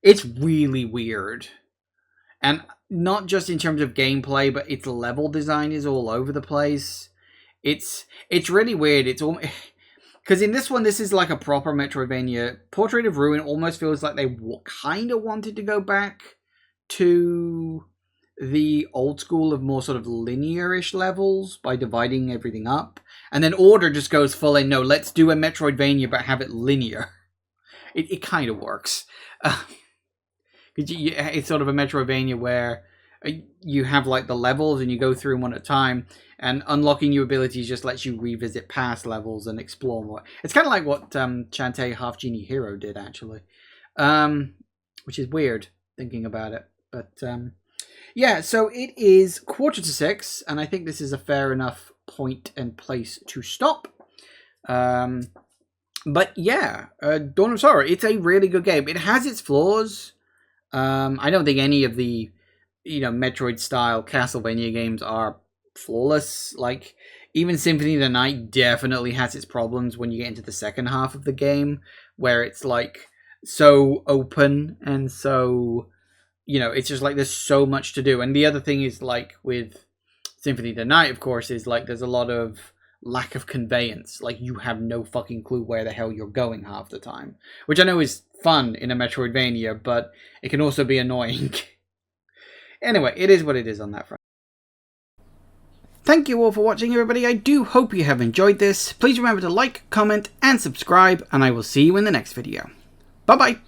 It's really weird. And not just in terms of gameplay, but its level design is all over the place. It's really weird. It's almost... Because in this one, this is like a proper Metroidvania. Portrait of Ruin almost feels like they kind of wanted to go back to the old school of more sort of linear-ish levels by dividing everything up. And then Order just goes full in, no, let's do a Metroidvania but have it linear. It kind of works. It's sort of a Metroidvania where you have like the levels and you go through them one at a time, and unlocking new abilities just lets you revisit past levels and explore more. It's kind of like what Shantae Half Genie Hero did, actually. Which is weird, thinking about it. But, yeah, so it is 5:45, and I think this is a fair enough point and place to stop. But, yeah, Dawn of Sorrow, it's a really good game. It has its flaws. I don't think any of the, you know, Metroid-style Castlevania games are flawless. Like, even Symphony of the Night definitely has its problems when you get into the second half of the game, where it's, like, so open and so, you know, it's just, like, there's so much to do. And the other thing is, like, with Symphony of the Night, of course, is, like, there's a lot of lack of conveyance. Like, you have no fucking clue where the hell you're going half the time. Which I know is fun in a Metroidvania, but it can also be annoying. Anyway, it is what it is on that front. Thank you all for watching, everybody. I do hope you have enjoyed this. Please remember to like, comment, and subscribe, and I will see you in the next video. Bye-bye.